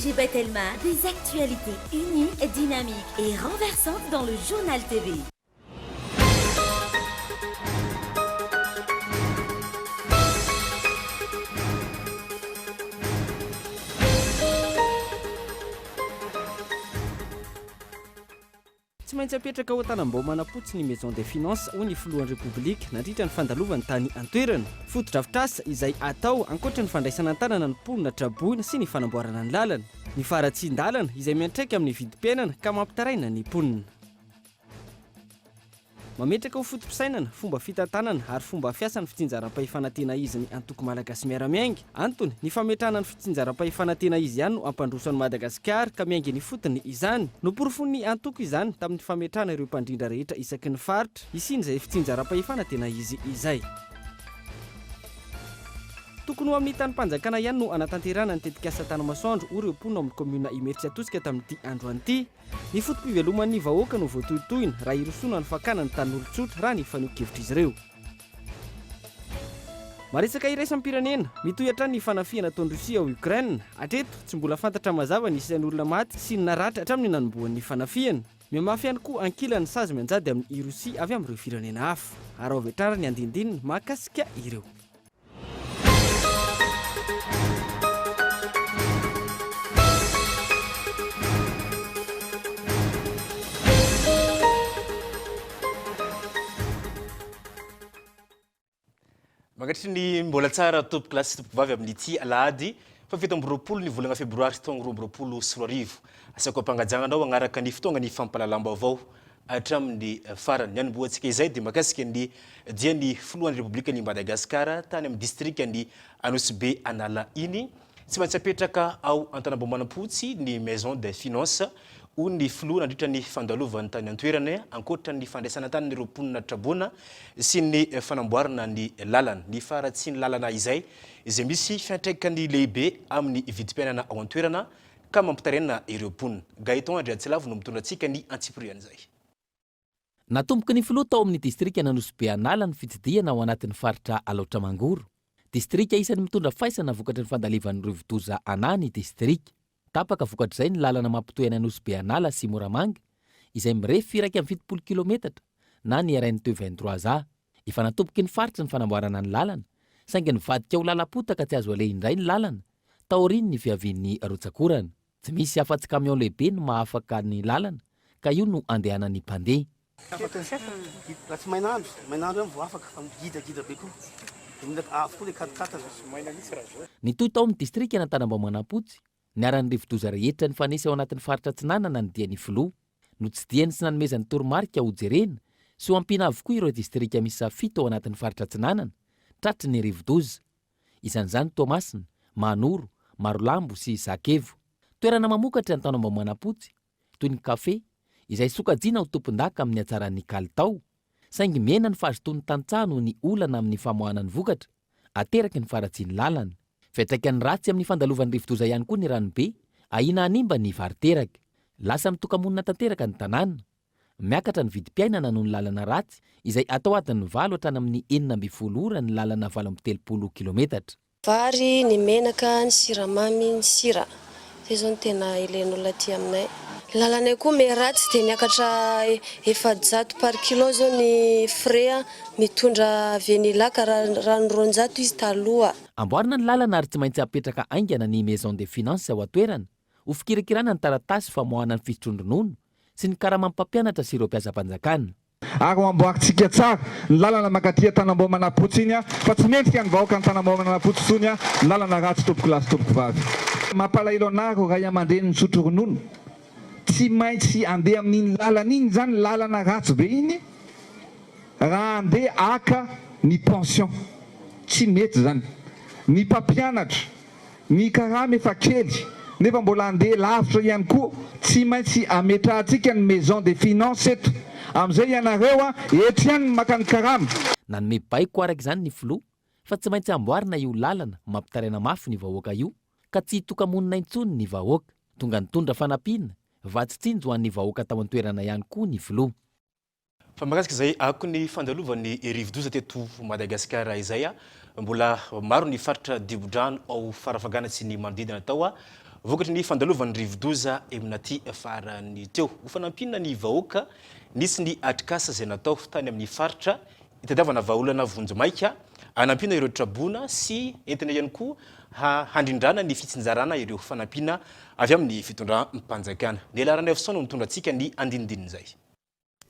LGB Telma, des actualités uniques, dynamiques et renversantes dans le journal TV. Tsy maintsy apetraka ao an-tanambao manapotsy ny maison des finances ho ny filohan'ny république nandritra ny fandalovany tany an-toerana. Foto-drafitrasa izay atao ankoatra ny fandraisana an-tanana ny polina traboina sy ny fanamboarana ny lalana. Ny faratsin-dalana izay miantraika amin'ny vidim-piainana ka mampitaraina ny polina. Mametraka ho fotom-pisainana, fomba fitantanana ary fomba fiasan'ny fitsinjaram-pahifanatena izy ny antoko malagasy miara-miainga. Antony, ny fametrahana ny fitsinjaram-pahifanatena izy ihany no ampandrosan'ny Madagasikara ka miainga ny fotony izany. Noporofon'ny antoko izany tamin'ny fametrahana ireo mpandrindra rehetra isaky ny faritra, isiny izay fitsinjaram-pahifanatena izy izay. Tokony ho amin'ny tany mpanjakana ihany no anatanterana ny tetikasa tany masoandro ho ireo mponina amin'ny komuna Imeritsy Atosika tamin'ity andro an'ity. Ny fotom-piveloman'ny vahoaka no voatohitohina raha irosona ny fakana ny tan'olon-tsotra raha ny faneho-kevitra izy ireo. Maresaka iraisam-pirenena, mitohatra ny fanafiana ataon'ny Rosia ao Ukraine. Hatreto tsy mbola fantatra mazava ny isan'ny olona maty sy ny naratra hatramin'ny nanomboan'ny fanafiana. Miamafy ihany koa ankilany sazy mianjady amin'ny Rosia avy amin'ireo firenena hafa. Ary ao vetrara ny andindininy mahakasika ireo. Magatry ny mbola tsara tompoko lasy tompoko vavy amin'ity alahady fa 7 ny volana febroary taonga 2024. Asako ampangajanganao agnaraka ny fotoagna ny fampalalam-baovao hatramin'ny farany. Ny anomboantsika izay dia mahakasika ny dia ny filohan'ny Republika ny Madagasikara tany amin'ny distrika ny Anosy Anala iny. Tsy maintsy apetraka ao an-tanambao manapotsy ny maison des finances ho ny filoha nandritra ny fandalovany tany an-toerana ankoatra ny fandraisana tany ny roponina trabona sy ny fanamboarana ny lalana. Ny faratsy ny lalana izay misy fiantraikany lehibe amin'ny vidim-piainana ao an-toerana ka mampitaraina ireo ponina. Gaeton Andriatsilavo no mitondratsika ny antsiprian'izay. Natomboka ny filoha tao amin'ny distrika Anosy Anala ny fitsidihana ao anatin'ny faritra Alaotra Mangoro. Distrika isan'ny mitondra faisana vokatry ny fandalivan'ny rivodoza anany distrika. Tapaka vokatr'izay ny lalana mampitohy any Anosy Anala sy Moramanga izay mirefy iraika amin'ny 70 kilometatra na ny arain'ny 23 Efa natomboky ny faritra ny fanamboarana ny lalana, saingy nivadika ho lalam-potaka tsy azo aleha indray ny lalana, taoriny ny fiavian'ny Rotsakorana. Tsy misy afa-tsy camion lehibe no mahafaka ny lalana, ka io no andehanan'ny mpandeha. Tsy mainandro io vao afaka fa gidagida be koa. Nitohy tao amin'ny distrika n'Antanambao Manapotsy, niaran'ny rivodoza rehetra ny fanesy ao anatin'ny faritra Tsinanana ny dian'ny filoha, no tsidihany sy nanomezan'ny toromarika ho jerena, sy ho ampina avokoa ireo distrika misy 7 ao anatin'ny faritra Tsinanana, tratry ny rivodoza. Isan'izany Toamasina, Manoro, Marolambo sy Zakevo. Toerana mamokatra Antanambao Manapotsy, toy ny kafe, izay sokajiana ho tompon-daka amin'ny hatsaran'ny kalitao, saingy mena ny fahazotony tantsano ny olana amin'ny famoahana ny vokatra, ateraky ny faratsy ny lalana. Fetraika ny ratsy amin'ny fandalovan'ny rivodoza ihany koa ny ranobe, ahina hanimba ny variteraka. Lasa mitoka-monina tanteraka ny tanàna. Miakatra ny vidim-piainana noho ny lalana ratsy, izay atao adiny 7 hatrany amin'ny 9 ora ny lalana 730 kilometatra. Vary, ny menaka, ny siramamy, ny sira. Zay zao ny tena ilain'olona aty aminay. Lalanay koa me ratsy dia miakatra 400 par kilo zao ny frais, mitondra venila ka rano 200 izy taloha. Amboarina ny lalana ary tsy maintsy apetraka aingana ny maison des finances ao atoerana, ho fikirakirana ny taratasy famoahana ny fisotronono sy ny karama-mpampianatra sy ireo mpiasa-panjakana. Ary ho amboaritsika tsara ny lalana makaty Antanambao Manapotsy iny fa tsy mendrika ny vahoaka Antanambao Manapotsy tsony ny lalana ratsy tompoko lasy tompoko vavy. Mampalahelo anaro ray aman-dreny ny sotro ronono. Tsy maintsy andeha amin'iny lalana iny zany lalana ratsy be iny raha andeha aka ny pension. Tsy mety zany. Ny mpampianatra, ny karama efa kely, nefa mbola andeha lavitra ihany koa, tsy maintsy ametrahantsika ny maison des finances eto. Amin'izay ianareo eto ihany maka ny karama. Nanome baiko araka izany ny filoha, fa tsy maintsy amboarina io lalana mampitaraina mafy ny vahoaka io, ka tsy toka-monina intsony ny vahoaka, tonga nitondra fanampiana, vatsitsinjo ho an'ny vahoaka tao an-toerana ihany koa ny filoha. Fa mahakasika izay ako ny fandalovan'ny rivo-doza teto Madagasikara izay mbola maro ny faritra dibo-drano ao farafagana sy ny manodidina tao vokatry ny fandalovan'ny rivo-doza amin'aty farany teo. Ho fanampinana ny vahoaka nisy ny atrikasa izay natao tany amin'ny faritra itadiavana vahaolana vonjomaika hanampiana ireo trabona sy entina ihany koa handrindrana ny fitsinjarana ireo fanampina avy amin'ny fitondram-panjakana. Ny alarana efisaona no mitondra antsika ny andinindininy izay.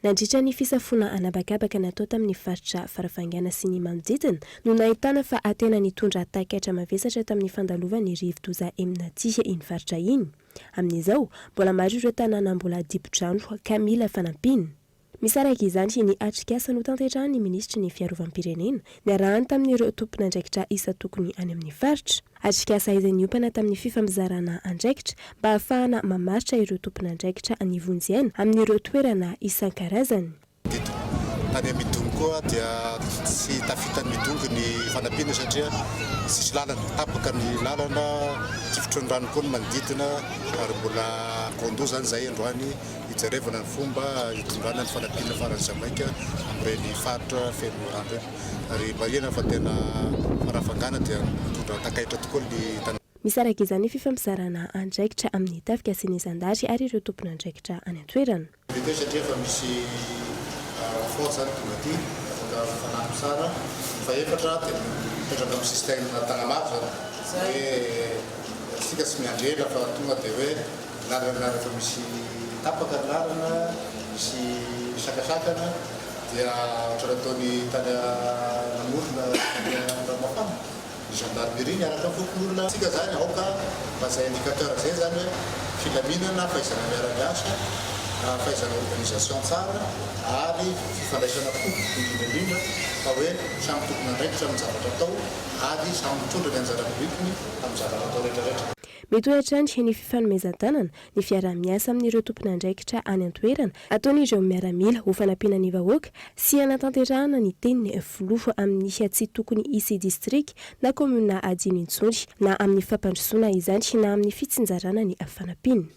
Nandritra ny fisafona anabakabaka natao tamin'ny faritra farafangana sy ny manodidina no nahitana fa atena nitondra takaitra mavesatra tamin'ny fandalovan'ny rivo-doza amin'aty iny faritra iny. Amin'izao mbola maro ireo tanàna mbola dibo-drano ka mila fanampina. Misaraka izany ny atrikasa no tanterahany ny ministry ny fiarovam-pirenena niarahany tamin'ireo tompon'andraikitra isa tokony any amin'ny faritra. Atrikasa izay niompana tamin'ny fifamizarana andraikitra mba ahafahana mamaritra ireo tompon'andraikitra anivonjena amin'ireo toerana isan-karazany. Tany midongo koa dia tsy tafitany midongo ny fanampiana satria sisy lalana tapaka ny lalana tsy fitrondrano koa ny manodidina ary mbola kondo zany zay androany hijerevana ny fomba hitondrana ny fanampiana farany Jamaika amin'ireny faritra Fevrier ary marina fa tena farafangana dia mitondra takaitra tokoa ny tany. Misaraka izany fifamizarana andraikitra amin'ny tafika sy ny zandary ary ireo tompon'andraikitra any an-toerana. Satria fa misy force zany tonga aty afaka fanampy tsara fa efatra dia mipetraka amin'ny système tagnamaro zany hoe sika tsy miandrela fa tonga dia hoe lalana rehefa misy tapaka ny lalana misy sakasakana dia ohatra ataony tany namorona ramafana ny gendarmerie niaraka fokon'olona sika zany aoka mba zay indicateur zay zany hoe filaminana fahaizana miara-miasa fahaizana organisation tsara ary fifandraisana indrindra fa hoe samy tompon'andraikitra amin'ny zavatra atao ary samy mitondra ny anjara tovikiny amin'ny zavatra atao rehetrarehetra. Mety hoatrany ny fifanomezan-tanana ny fiara-miasa amin'ireo tompon'andraikitra any an-toerana ataon'ireo miaramila ho fanampiana ny vahoaka sy hanatanterahana ny teniny filoha amin'ny tsy tokony hisy distrika na komuna adimy intsony na amin'ny fampandrosoana izany na amin'ny fitsinjarana ny fanampiana.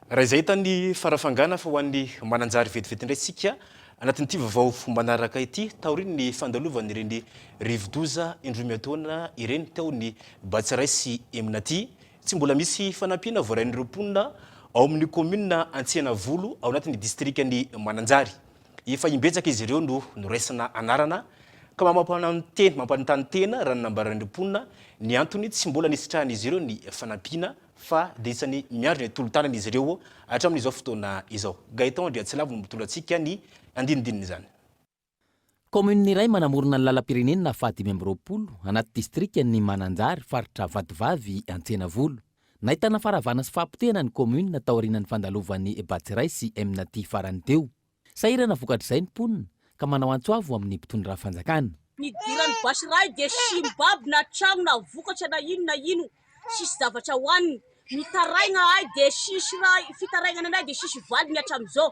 Raha izay tany farafangana fa ho an'ny mananjary vetivety indray sika anatin'ity vaovao manaraka ity taoriny ny fandalovan'ireny rivo-doza indroa miataona ireny teo ny Batsiray sy Eminaty tsy mbola misy fanampiana voarain'ireo mponina ao amin'ny komuna Antsenavolo ao anatin'ny distrikany Mananjary. Efa imbetsaka izy ireo no noraisana anarana ka mampanontany tena raha nambaran'ireo mponina ny antony tsy mbola nisitrahan'izy ireo ny fanampiana fa dia isany miandro ny tolotanana izy ireo hatramin'izao fotoana izao. Gaëtan Andriatsilavo no mitondra antsika ny andinindininy izany. Komune iray manamorona ny lalam-pirenena fa 520 anaty distrikany Mananjary faritra Vatovavy Antsenavolo. Nahitana faravana sy fahampitena ny komune taorian'ny fandalovan'ny Batsiray sy Eminaty farany teo. Sahirana vokatr'izay ny mponina ka manao antsoavo amin'ny mpitondra fanjakana. Nidiran'ny Batsiray dia simbaby na trano na vokatra na ino sisy zavatra hoaniny. Mitaraigna ay dia sisy raha fitaraingana anay dia sisy valiny hatramin'izao.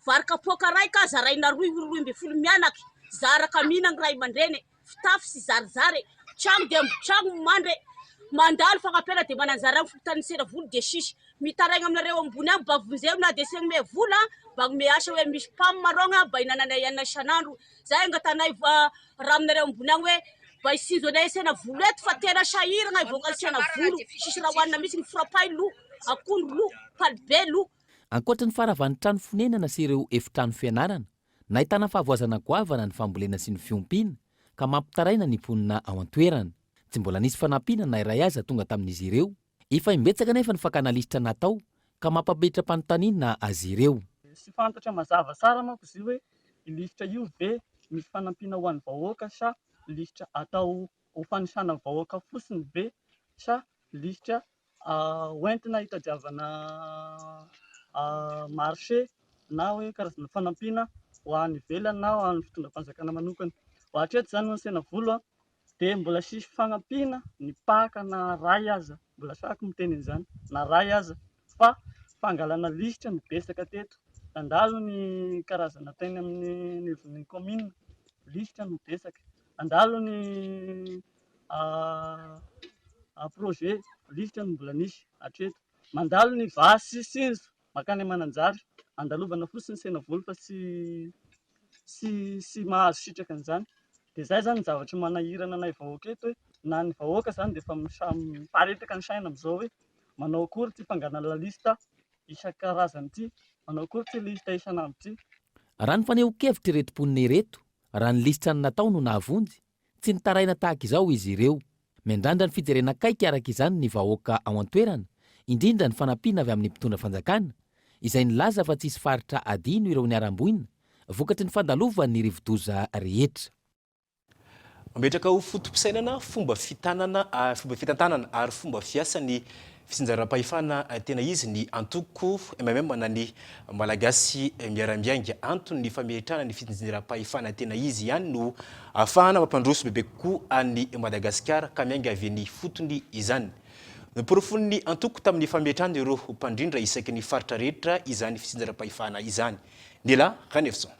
Varika poka ray ka zaraina roy mianaky zaraka minang ray mandreny fitafy sy zarizary trano dia trano mandre mandalo fagapela dia mananjara fotany Seravoly dia sisy mitaraigna aminareo ambony any bavonzeo na dia segny me vola mba measa hoe misy pamaronga mba inananay ana isanandro zay angatanay raha aminareo ambony any hoe mba isizo anay Senavolo eto fa tena sahirana ivoaka Senavolo sisy raha hoanina misy ny frapay lo akondro lo palibe lo. Ankoatra ny faravan'ny trano fonenana sy ireo efitrano fianarana, nahitana fahavoazana goavana ny fambolena sy ny fiompiana ka mampitaraina ny mponina ao an-toerana. Tsy mbola nisy fanampiana na iray aza tonga tamin'izy ireo. Efa imbetsaka nefa ny fakana lisitra natao ka mampabetra mpanontaniana azy ireo. Sy fantatra mazava tsara manko izy hoe lisitra io ve misy fanampiana ho an'ny vahoaka sa lisitra atao ho fanisana vahoaka fotsiny ve sa lisitra hoentina hitadiavana marché na hoe karazana fanampiana ho an'ny ivelany na ho an'ny fitondram-panjakana manokana. Hatreto zany ny Senavolo dia mbola sisy fanampiana ny paka na ray aza, mbola sako miteny izany na ray aza fa fangalana lisitra no betsaka teto. Andalo ny karazana teny amin'ny nivon'ny commune lisitra no betsaka. Andalo ny projet lisitra no mbola nisy hatreto. Mandalo ny vasy sy sinjo makany Mananjary andalovana fotsiny sena volo fa sy mahazo sitraka an'izany. Dia izay zany zavatra manahirana anay vahoaka eto hoe na ny vahoaka zany dia efa miparitaka ny saina amin'izao hoe manao akory ty mpangana lalista isan-karazany ity, manao akory ty lista isan'andro ity. Raha ny faneho-kevitra ireto mponina ireto, raha ny lisitra ny natao no nahavonjy, tsy nitaraina tahaka izao izy ireo. Miandrandra ny fijerena kaiky araka izany ny vahoaka ao an-toerana, indrindra ny fanampiana avy amin'ny mpitondra fanjakana, izay nilaza fa tsisy faritra adino ireo niaram-boina, vokatry ny fandalovany rivo-doza rehetra. Mametraka ho fotom-pisainana, fomba fitantanana ary fomba fiasan'ny fitsinjaram-pahefana tena izy ny antoko MMM na ny malagasy miara-miainga. Antony ny fametrahana ny fitsinjaram-pahefana tena izy ihany no ahafahana mampandroso bebe kokoa any Madagasikara ka miainga avy ny fotony izany. Noporofon'ny antoko tamin'ny fametrahana ireo mpandrindra isaky ny faritra rehetra izany fitsinjaram-pahefana izany. Nila Ranefson.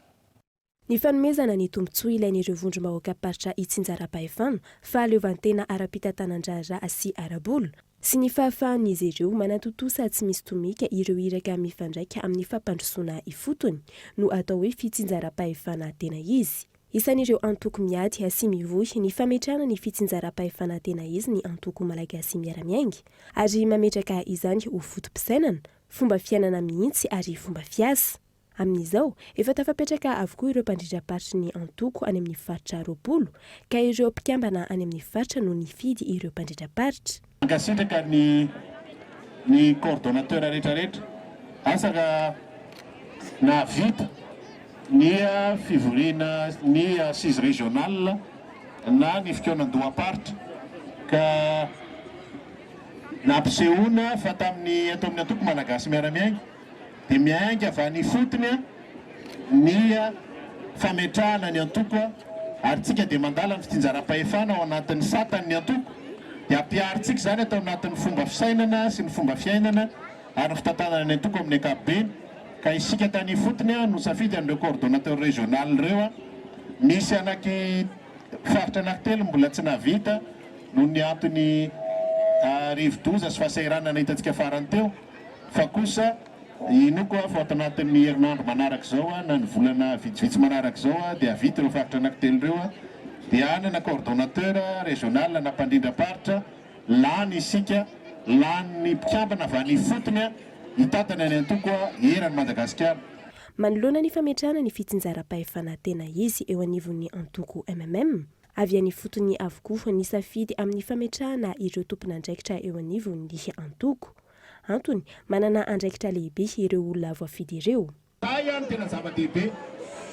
Ny fanomezana ny tombontsoa ilain'ireo vondrom-bahoaka paritra itsinjaram-pahefana, fahaleovantena ara-pitantanandrara sy arabolo, sy ny fahafahan'izy ireo manatotosa tsy misy tomika ireo iraka mifandraika amin'ny fampandrosoana ifotony no atao hoe fitsinjaram-pahefana tena izy. Isan'ireo antoko miady sy mivoy ny fametrahana ny fitsinjaram-pahefana tena izy ny antoko malagasy miara-miainga, ary mametraka izany ho fotom-pisainana, fomba fiainana mihitsy ary fomba fiasa. Amin'izao, efa tafapetraka avokoa ireo mpandrindra paritry ny antoko any amin'ny faritra roapolo, ka ireo mpikambana any amin'ny faritra no nifidy ireo mpandrindra paritra. Ankasitraka ny coordonnateur rehetrarehetra, asaka na vita ny fivoriana ny assise régionale na ny fikonan-doha-paritra ka nampisehoana fa tamin'ny atao amin'ny antoko malagasy miara-miainga dia miainga avy ny fotony ny fametrahana ny antoko ary tsika dia mandala ny fitsinjaram-pahefana ao anatin'ny satany ny antoko dia ampiaritsika zany atao anatin'ny fomba fisainana sy ny fomba fiainana ary ny fitantanana ny antoko amin'ny ankapobeny ka isika tany fotony no safidy amin'ireo coordonnateur régional ireo misy anaky faritra anankitelo mbola tsy navita noho ny antony rivo-doza sy fahasahiranana hitantsika farany teo fa kosa ino koa fa ato anatin'ny herinandro manaraka zao na ny volana vitsivitsy manaraka zao dia avita ireo faritra anankitelo ireo dia anana coordonnateur régional na mpandrindra paritra lany isika lany mpikambana avy any fotony hitatana ny antoko eran'ny Madagasikara. Manoloana ny fametrahana ny fitsinjaram-pahefana tena izy eo anivon'ny antoko MMM, avy any fotony avokoa ny safidy amin'ny fametrahana ireo tompon'andraikitra eo anivon'ny antoko. Antony manana andraikitra lehibe ireo olona voafidy ireo. Ihany tena zava-dehibe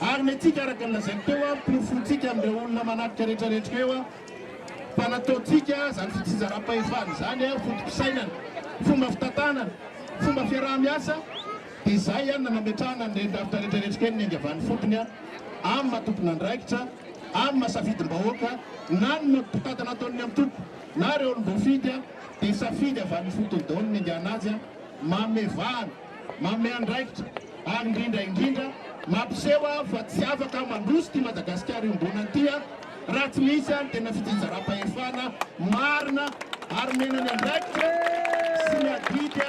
ary netsika araka ny lazainy teo mpirofontsika amin'ireo olona manarika rehetrarehetra eo fa nataontsika zany fitsinjaram-pahefana zany fotom-pisainana, fomba fitantanana, fomba fiaraha-miasa dia izay ihany nametrahana ny davitra rehetrarehetra kely ny angavany fotony amin'ny matompon'andraikitra, amin'ny masafidim-bahoaka na ny mpitantana ataon'ny antoko na ireo olom-boafidy dia safidy avy amin'ny fotony daholo ny angana azy mamevahana, mame andraikitra ary indrindra mampiseho fa tsy afaka mandroso ty Madagasikara iombona ty raha tsy misy tena fitsinjaram-pahefana marina ary menany andraikitra sy ny adidy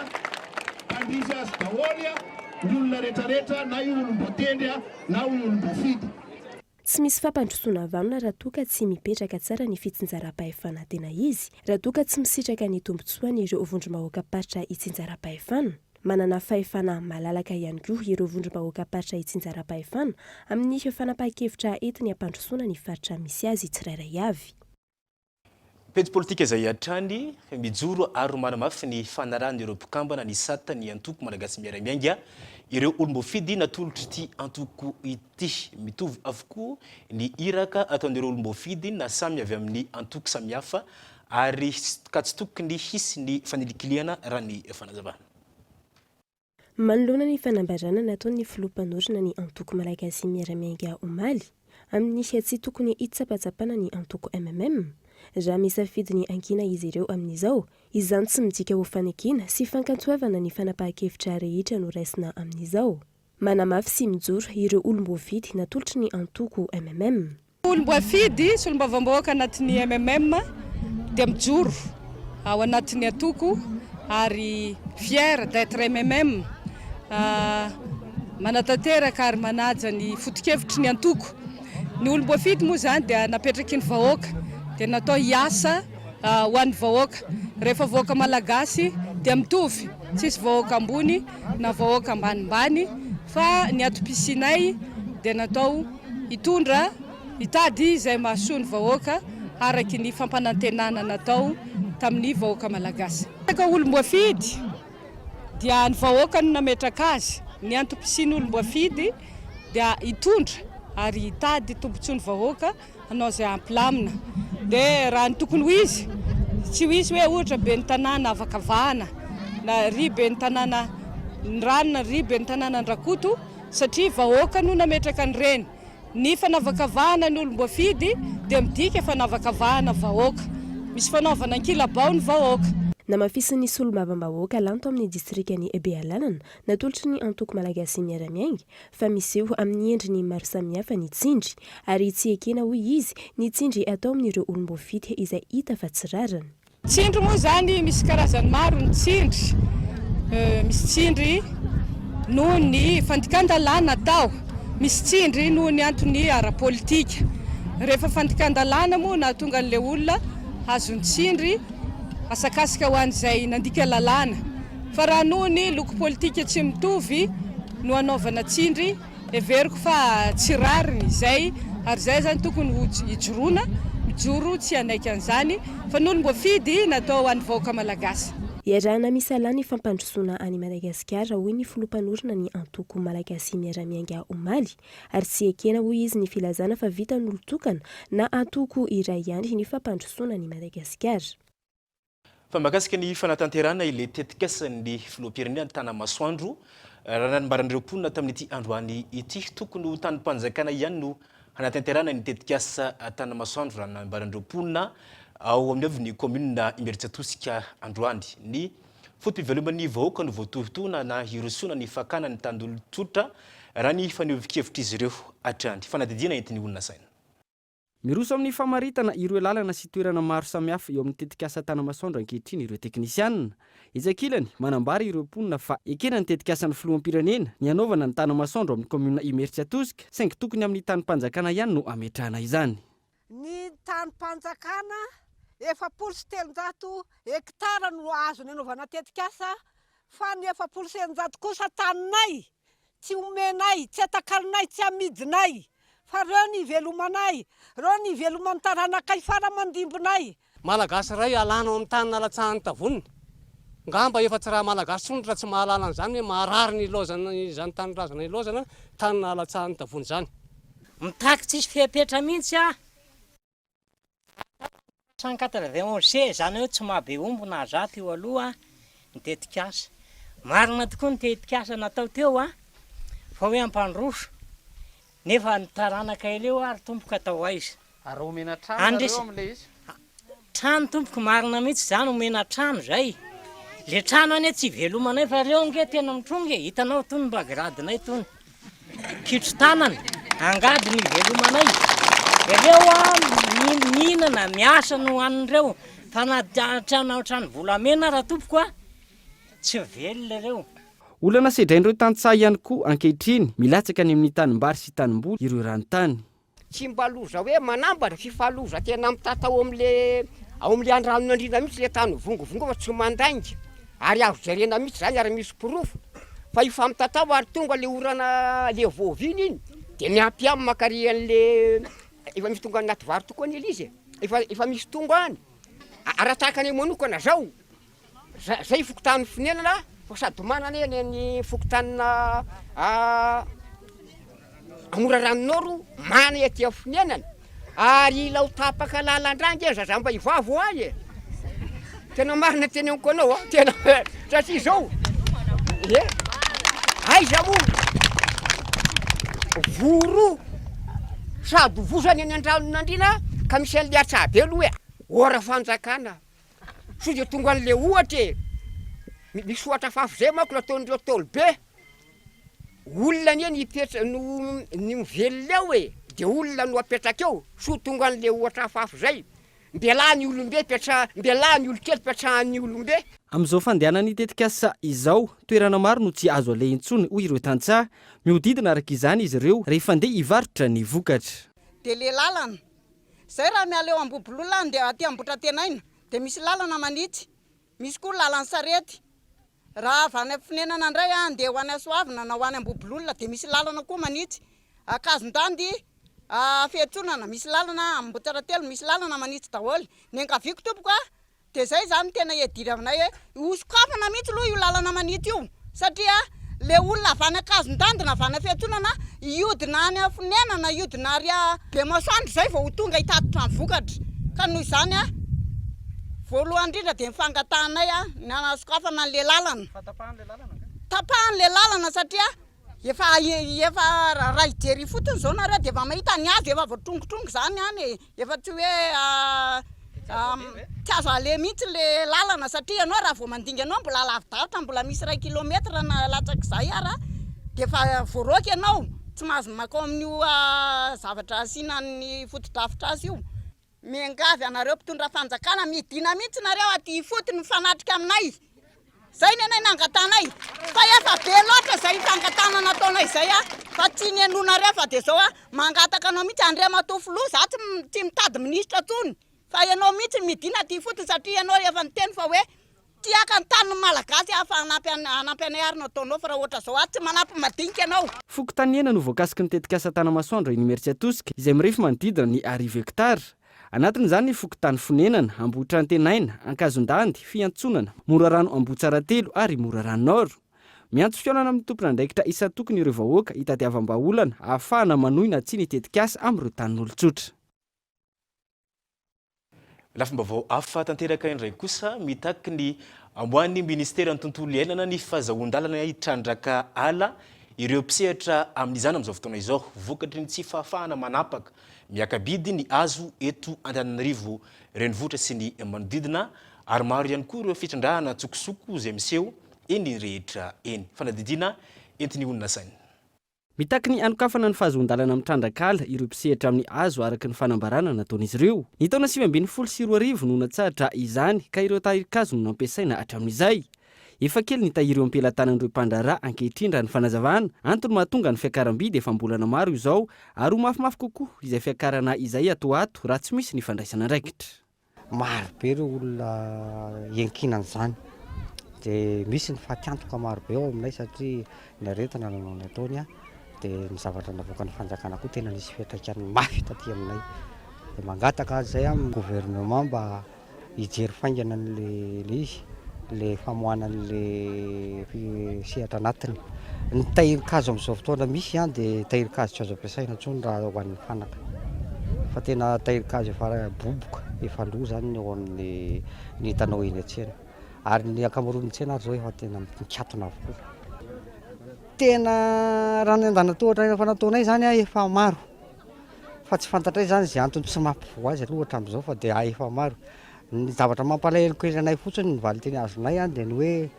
pandrisy azy daholo ny olona rehetrarehetra na io olom-boatendry na io olom-boafidy. Tsy misy fampandrosoana vanona raha toa ka tsy mipetraka tsara ny fitsinjaram-pahefana tena izy, raha toa ka tsy misitraka ny tombotsoany ireo vondrom-bahoaka paritra itsinjaram-pahefana. Manana fahefana malalaka ihany koa ireo vondrom-bahoaka paritra itsinjaram-pahefana amin'ny fanapahan-kevitra entiny hampandrosoana ny faritra misy azy tsirairay avy. Pety politika izay hatrany mijoro ary manamafy ny fanarahan'ireo mpikambana ny sata ny antoko malagasy miara-miainga ireo olom-boafidy natolotry ity antoko ity mitovy avokoa ny iraka ataon'ireo olom-boafidy na samy avy amin'ny antoko samihafa ary ka tsy tokony hisy ny fanilikiliana raha ny fanazavana. Manoloana ny fanambarana nataon'ny filoha-mpanorina ny antoko malagasy miara-miainga omaly amin'ny tsy tokony hitsapatsapana ny antoko MMM. Raha misafidy ny ankina izy ireo amin'izao, izany tsy midika ho fanekina sy fankatsoavana ny fanapahan-kevitra rehetra no raisina amin'izao. Manamafy sy mijoro ireo olom-boafidy natolotry ny antoko MMM. Olom-boafidy sy olom-bavam-bahoaka anatin'ny MMM dia mijoro ao anatin'ny antoko ary fier d'être MMM. manatanteraka ary manaja ny foto-kevitry ny antoko. Ny olom-boafidy moa zany dia napetraky ny vahoaka dia natao hiasa ho an'ny vahoaka. Rehefa vahoaka malagasy dia mitovy, tsisy vahoaka ambony na vahoaka ambanimbany, fa ny atom-pisinay dia natao hitondra hitady izay mahasoa ny vahoaka araky ny fampanantenana natao tamin'ny vahoaka malagasy. Ka olom-boafidy dia ny vahoaka no nametraka azy, ny antom-pisiny olom-boafidy dia hitondra ary hitady tombontsoa ny vahoaka anao izay ampilamina. Dia raha ny tokony ho izy, tsy ho izy hoe ohatra be ny tanàna avakavahana na ry be ny tanàna ny ranona, ry be ny tanàna Andrakoto, satria vahoaka no nametraka an'ireny. Ny fanavakavahana ny olom-boafidy dia midika fanavakavahana vahoaka. Misy fanaovana ankilabao ny vahoaka. Namafisy ny solombavam-bahoaka lanto amin'ny distrikany Bealanana natolotry ny antoko malagasy miaramiaingy fa miseho amin'ny endriny maro samihafa ny tsindry ary tsy ekena hoy izy ny tsindry atao amin'ireo olom-boafidy izay hita fa tsy rarana. Tsindry moa zany misy karazany maro ny tsindry. Misy tsindry noho ny fandikan-dalàna atao, misy tsindry noho ny antony ara-politika. Rehefa fandikan-dalàna moa na tonga an'ilay olona azony tsindry asakasika ho an'izay nandika lalàna. Fa raha noho ny loko politika tsy mitovy no anaovana tsindry, everiko fa tsy rariny izay, ary izay zany tokony ho hijoroana, mijoro tsy anaiky an'izany, fa ny olom-boafidy natao ho an'ny vahoaka malagasy. Iarahana misala ny fampandrosoana any Madagasikara hoy ny filompanorina ny antoko malagasy miaramiainga omaly ary tsy ekena hoy izy ny filazana fa vita n'olon-tokana na antoko iray ihany ny fampandrosoana ny Madagasikara. Fa mahakasika ny fanatanterahana ilay tetikasan'ny filoham-pirenena Tanamasoandro, raha nanambaran'ireo mponina tamin'ity androany ity, tokony ho tany-panjakana ihany no hanatanterahana ny tetikasa Tanamasoandro raha nanambaran'ireo mponina ao amin'ny avy ny commune Imerintsiatosika androany. Ny fotom-piveloman'ny vahoaka no voatohitohina na hirosoana ny fakana ny tandolo-tsotra raha ny fanehovan-kevitra izy ireo hatrany. Fanadidina entin'ny olona saina. Miroso amin'ny famaritana ireo lalana sy toerana maro samihafa eo amin'ny tetikasa Tanamasoandro ankehitriny ireo teknisianina. Isan-kilany manambara ireo mponina fa ekena ny tetikasan'ny filoham-pirenena ny anaovana ny Tanamasoandro amin'ny commune Imerintsiatosika saingy tokony amin'ny tany-panjakana ihany no ametrahana izany. Ny tany-panjakana 700 hektara no azo ny anaovana tetikasa, fa ny 700 kosa taninay tsy omenay, tsy atakalinay, tsy amidinay. Fa reo ny velomanay, reo ny veloman'ny taranakay fara mandimbonay. Malagasy ray alana amin'ny tany nalatsahany tavoniny. Ngamba efa tsy raha malagasy tsony raha tsy mahalala an'izany hoe maharary ny lozana izany tany razana ny lozana tany nalatsahany tavony zany. Mitaky tsisy fepetra mihitsy a. 191 zany hoe tsy mahabe ombo na zato eo aloha ny tetikasa. Marina tokoa ny tetikasa natao teo a, fa hoe ampandroso. Nefa ny taranaka ileo ary tompoka atao aiza. Ary omena trano reo amin'ilay izy. Trano tompoka marina mihitsy zany omena trano zay. Le trano ane tsy velomanay fa reo nge tena mitronge, hitanao tony mba gradinay tony. Kitro tanana, angady ny velomanay. Ireo a mihinana, miasa no an'ireo. Fa na trano volamena raha tompoko a, tsy velona ireo. Olana sedrain'ireo tantsaha ihany koa ankehitriny milatsaka any amin'ny tanimbary sy tanimboly ireo ranontany. Tsy mba loza hoe manambara fifaloza tena mitata ao amin'le andrano andrina mihitsy le tany vongovongo fa tsy mandainga. Ary azo jerena mihitsy zany ary misy pirofo. Fa efa mitatao ary tonga le orana le voviny iny dia miampy amin'ny makary an'le efa misy tonga anaty vary tokoa ny izy. Efa misy tonga any. Arataka ny manokana zao. Zay fokotany finenana. Sady manana ny fokotanina amora ranonoro mana ety afinenana ary lao tapaka lalandrangy zaza mba hivavo any tena marina teny amiko anao tena satria zao aiza mo voro sady vosany any an-dranon'andrina ka misy an'le atsabe aloha hoe ora fanjakana so dia tonga an'le ohatra misy ohatra fafy zay manko nataon'ireo tolobe olona ny nipetra no ny mivelona eo dia olona no apetraka eo so tonga an'le ohatra fafy zay mbialahy ny olombe mbialahy ny olokely petrahan'ny olombe. Amin'izao fandehanany tetikasa izao, toerana maro no tsy azo alehintsony hoy ireo tantsaha, mihodidina araka izany izy ireo rehefa andeha hivarotra ny vokatra. Dia le lalana zay raha miala eo Ambobolola dia aty Ambotra Tenaina dia misy lalana manitsy, misy koa lalana sarety. Raha avy any Finenana indray andeha ho any Soavina na ho any Ambobolola dia misy lalana koa manitsy. Akazondandy Fiantsonana misy lalana, Ambotaratelo misy lalana manitsy daholo. Ny ankaviako tompoko dia zay zany tena edira aminay hoe hosokafana mihitsy aloha io lalana manitsy io, satria le olona avy any Akazondandy na avy any Fiantsonana iodina any Finenana, iodina ary Bemasoandro zay vao ho tonga hitatitra ny vokatra. Ka noho izany voalohany indrindra dia mifangatanay ny anasokafana an'le lalana. Tapahan'le lalana satria efa raha hijery fotony zao nareo dia efa mahita ny azo efa voatrongotrongoko zany any, efa tsy hoe tsy azo ale mihitsy le lalana satria ianao raha vao mandinga anao mbola lavidavitra, mbola misy 1 kilometatra na latsak'izay ara dia efa voaraoka ianao, tsy mahazo makao amin'io zavatra asiana ny fotodrafitra azy io. Miangavy anareo mpitondra fanjakana, midina mihitsy nareo aty fotony mifanatrika aminay. Zay ny anay nangatanay, fa efa be loatra zay fangatana nataonay zay fa tsy ny anonareo fa dia zao mangataka anao mihitsy Andriamatofolo, za tsy mitady minisitra tsony. Fa ianao mihitsy midina aty fotony satria ianao efa niteny fa hoe tiaka ny tanin'ny malagasy fa hanampy anay ary nataonao fa raha ohatra zao tsy manampy madinika ianao. Fokontaniana no voakasiky ny tetikasa Tanamasoandro iny Mertsiatosika izay mirefy manodidina ny 10 hektara. Anatin'izany ny fokontany Fonenana, Ambotra Tenaina, Ankazondandy, Fiantsonana, Morarano Ambotsarateelo ary Morarano Nord. Miantso fiaonana amin'ny tompon'andraikitra isan-tokony ireo vahoaka hitadiavam-baolana ahafahana manohina tsy ny tetikasa amin'ireo tanin'olon-tsotra. Lafim-baovao hafa tanteraka indray kosa mitaky ny amboan'ny ministera ny tontolo iainana ny fahazahoan-dalana hitrandraka ala ireo mpisehatra amin'izany amin'izao fotoana izao, vokatry ny tsy fahafahana manapaka miakabidy ny azo eto Antananarivo renivohitra sy ny manodidina ary maro ihany koa ireo fitrandrahana tsokosoko izay miseho eny rehetra eny. Fanadidina entiny olona sainy. Mitaky ny anokafana ny fahazoan-dalana mitrandraka ala ireo mpisehatra amin'ny azo araka ny fanambarana nataon'izy ireo. Ny taona 2024 no natsahatra izany ka ireo tahirikazo no nampiasaina hatramin'izay. Efa kely ny tahireo ampelantanan'ireo mpandraharaha ankehitriny raha ny fanazavana, antony mahatonga ny fiakaram-bidy efa mbolana maro izao ary ho mafimafy kokoa izay fiakarana izay ato raha tsy misy ny fandraisana andraikitra. Maro be ireo olona iankinan'izany dia misy ny fatiantoka maro be ao aminay satria ny aretina nanao ny ataony dia ny zavatra navoaka ny fanjakana koa tena nisy fiantraikany mafy taty aminay. Dia mangataka azy zay amin'ny gouvernement mba hijery faingana n'le izy, le famohanan'le sehatra anatiny. Ny tahirikazo amin'izao fotoana misy dia tahirikazo tsy azo ampiasaina intsony raha ho an'ny fanaka. Fa tena tahirikazo efa boboka, efa loa zany eo amin'ny ny hitanao eny an-tsena. Ary ny ankamaroan'ny tsena zao efa tena mikatona avokoa. Tena raha ny andana-tohatra efa nataonay zany efa maro. Fa tsy fantatray zany izay antony tsy mampivoa azy aloha hatramin'izao fa dia efa maro. Ny zavatra mampalahelo kely fotsiny ny valiteny azonay dia ny hoe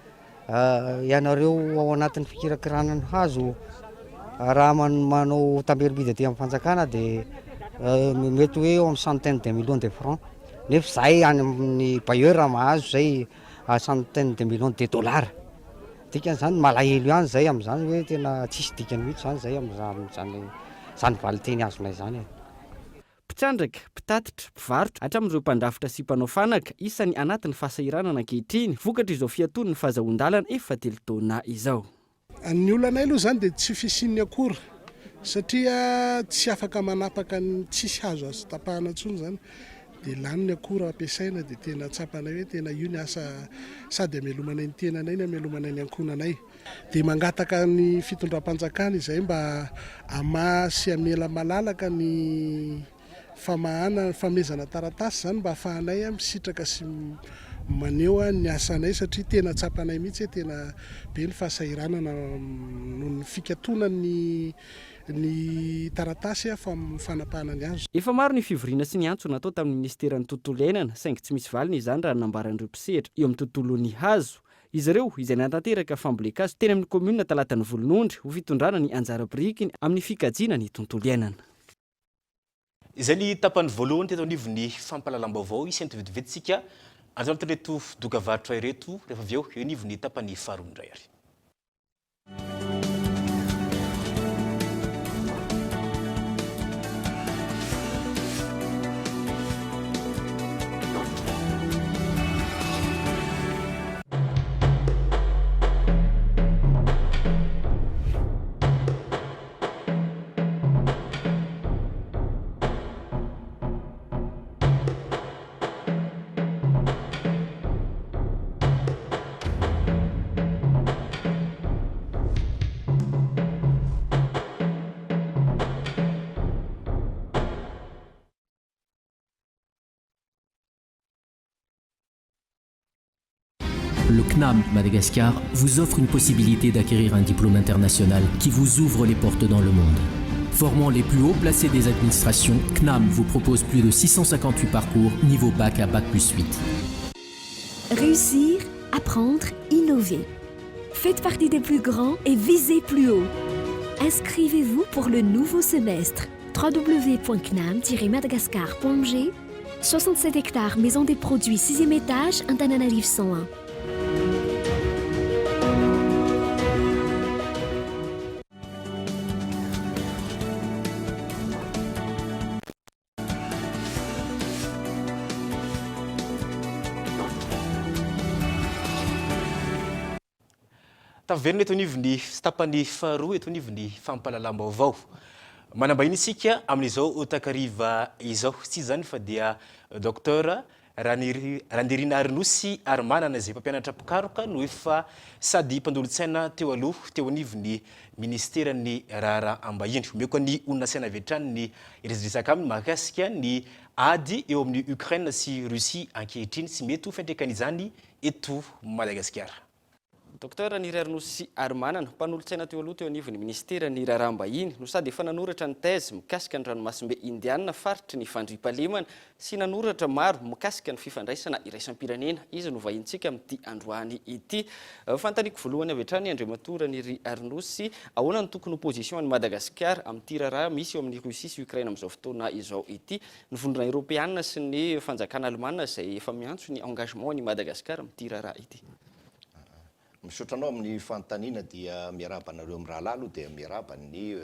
ianareo ao anatin'ny fikirakiranany hazo raha manao tamberibidy aty amin'ny fanjakana dia mety hoe eo amin'ny centaine de millions de francs. Nefa zahay any amin'ny bailleur mahazo zay centaine de millions de dollars. Dikan'izany malahelo ihany zay amin'izany hoe tena tsisy dikany mihitsy zany zay amin'izany valiteny azonay zany. Mpitrandraka, mpitatitra, mpivarotra hatramin'ireo mpandrafitra sy mpanao fanaka isan'ny anatin'ny fahasahiranana ankehitriny vokatra izao fiatory ny fahazahoan-dalana efa 3 taona izao. Ny olonay aloha zany dia tsy fisin'ny akora satria tsy afaka manapaka ny tsisy hazo azo tapahana intsony zany dia lany ny akora ampiasaina dia tena tsapanay hoe tena io ny asa sady amelomanay ny tenanay ny amelomanay ny ankonanay. Dia mangataka ny fitondram-panjakana izay mba amasy amela malalaka ny famahana famezana taratasy zany mba ahafahanay misitraka sy maneho ny asanay satria tena tsapanay mihitsy tena be ny fahasahiranana noho ny fikatoana ny taratasy fanapahana ny azo. Efa maro ny fivoriana sy ny antso natao tamin'ny ministeran'ny tontolo iainana saingy tsy misy valiny izany raha nambaran'ireo mpisehatra eo amin'ny tontolon'ny hazo. Izy ireo izay natanteraka fambolekazo teny amin'ny komunina talatany volonondry ho fitondrana ny anjara birikiny amin'ny fikajiana ny tontolo iainana. Izay ny tapany voalohany teto anivon'ny fampalalam-baovao isy vetivetsika anjao reto dokavarotra ireto rehefa avy eo eo anivon'ny tapany faharoa indray ary. Le CNAM Madagascar vous offre une possibilité d'acquérir un diplôme international qui vous ouvre les portes dans le monde. Formant les plus hauts placés des administrations, CNAM vous propose plus de 658 parcours niveau bac à bac plus 8. Réussir, apprendre, innover. Faites partie des plus grands et visez plus haut. Inscrivez-vous pour le nouveau semestre. www.cnam-madagascar.g 67 hectares, maison des produits, 6e étage, Antananarivo 101. Taverna eto anivon'ny tapany faharoa eto anivon'ny fampalalam-baovao. Manambahiny isika amin'izao takariva izao tsy zany fa dia docteur Randerina Arnosy ary manana izay mpampianatra pikaroka no efa sady mpandolo-tsaina teo aloha teo anivon'ny ministeran'ny raharaha ambahiny. Omeko ny olona saina avetrany ny resadresaka aminy mahakasika ny ady eo amin'ny Ukraine sy Russie ankehitriny sy mety ho fiantraikan'izany eto Madagasikara. Docteur Arnosy ary manana mpanolotsaina teo aloha teo anivon'ny ministeran'ny raharaha ambahiny no sady efa nanoratra ny thèse mikasika ny ranomasimbe indiana faritry ny fandriampahalemana sy nanoratra maro mikasika ny fifandraisana iraisam-pirenena izy no vahintsika amin'ity androany ity. Fantaniko voalohany avy hatrany Andriamatora ny Arnosy ahoana ny tokony opposition ny Madagasikara amin'ity raharaha misy eo amin'ny Russie sy Ukraine amin'izao fotoana izao ity. Ny vondrona Europeana sy ny fanjakana Alemana izay efa miantso ny engagement ny Madagasikara amin'ity raharaha ity. Misotranao amin'ny fanontaniana dia miarabanareo amin'ny rahalalo dia miaraban'ny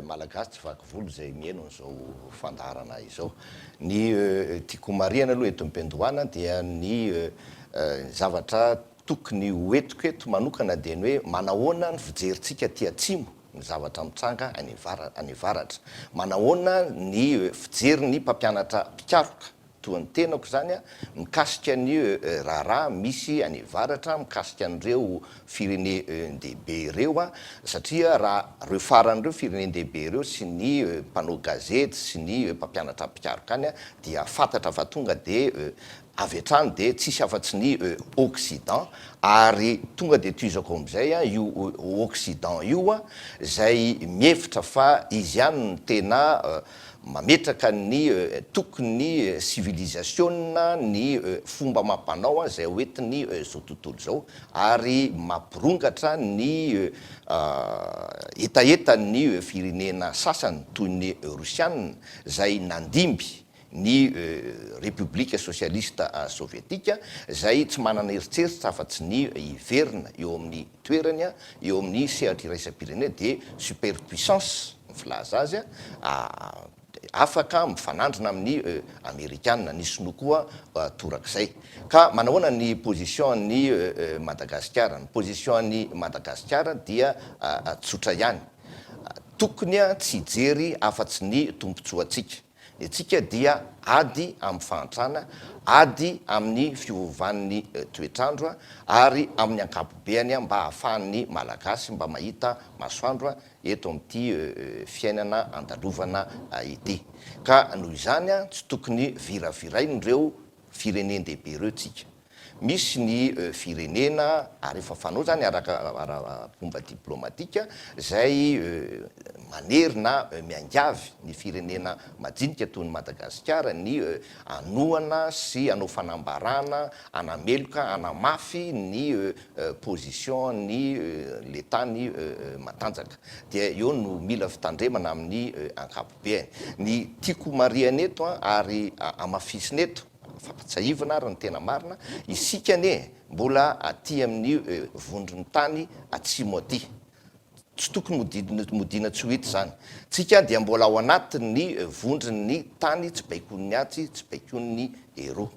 malagasy tsy vaky volo izay mihaino an'izao fandarana izao. Ny tiako mariana aloha eto am-pendohana dia ny zavatra tokony hoentiko eto manokana dia ny hoe manahoana ny fijerintsika aty atsimo ny zavatra mitsanga any avaratra. Manahoana ny fijeriny mpampianatra mpikaroka toa ny tenako zany mikasika ny raharaha misy any avaratra mikasika an'ireo firene-dehibe ireo satria raha reo faran'ireo firene-dehibe ireo sy ny mpanao gazety sy ny mpampianatra mpikaroka any dia fantatra fa tonga dia avy hatrany dia tsisy afa-tsy ny Occident ary tonga dia toizako amin'izay io Occident io zay mihevitra fa izy ihany ny tena mametraka ny tokony civilisation ny fomba mampanao zay hoentiny zao tontolo zao ary mampirongatra ny etaetan'ny firenena sasany toy ny Rusianina zay nandimby ny République socialiste soviétique zay tsy manana eritseritra afa-tsy ny iverina eo amin'ny toerany eo amin'ny sehatra iraisam-pirenena dia superpuissance filaza azy afaka mifanandrina amin'ny Amerikanina nisy no koa torak'izay. Ka manahoana ny position ny Madagasikara. Ny position ny Madagasikara dia tsotra ihany. Tokony tsy hijery afa-tsy ny tombontsoantsika. Itsika dia ady amin'ny fahantrana, ady amin'ny fiovovan'ny toetrandro ary amin'ny ankapobeny mba ahafahan'ny malagasy mba mahita masoandro eto amin'ity fiainana andalovana ity. Ka noho izany tsy tokony viravirain'ireo firenen-dehibe ireo tsika. misy ny firenena ary efa fanao zany araka fomba diplomatika zay manery na miangavy ny firenena majinika toy ny Madagasikara ny anohana sy anao fanambarana, anameloka, anamafy ny position ny l'État ny matanjaka. Dia eo no mila fitandremana amin'ny ankapobeny. Ny tiako mariana eto ary amafisina eto fampitsaivana ary ny tena marina, isika ne mbola aty amin'ny vondron'ny tany atsimo aty. Tsy tokony modina tsy ho hita zany. Tsika dia mbola ao anatin'ny vondron'ny tany tsy baikon'ny atsy, tsy baikon'ny ero.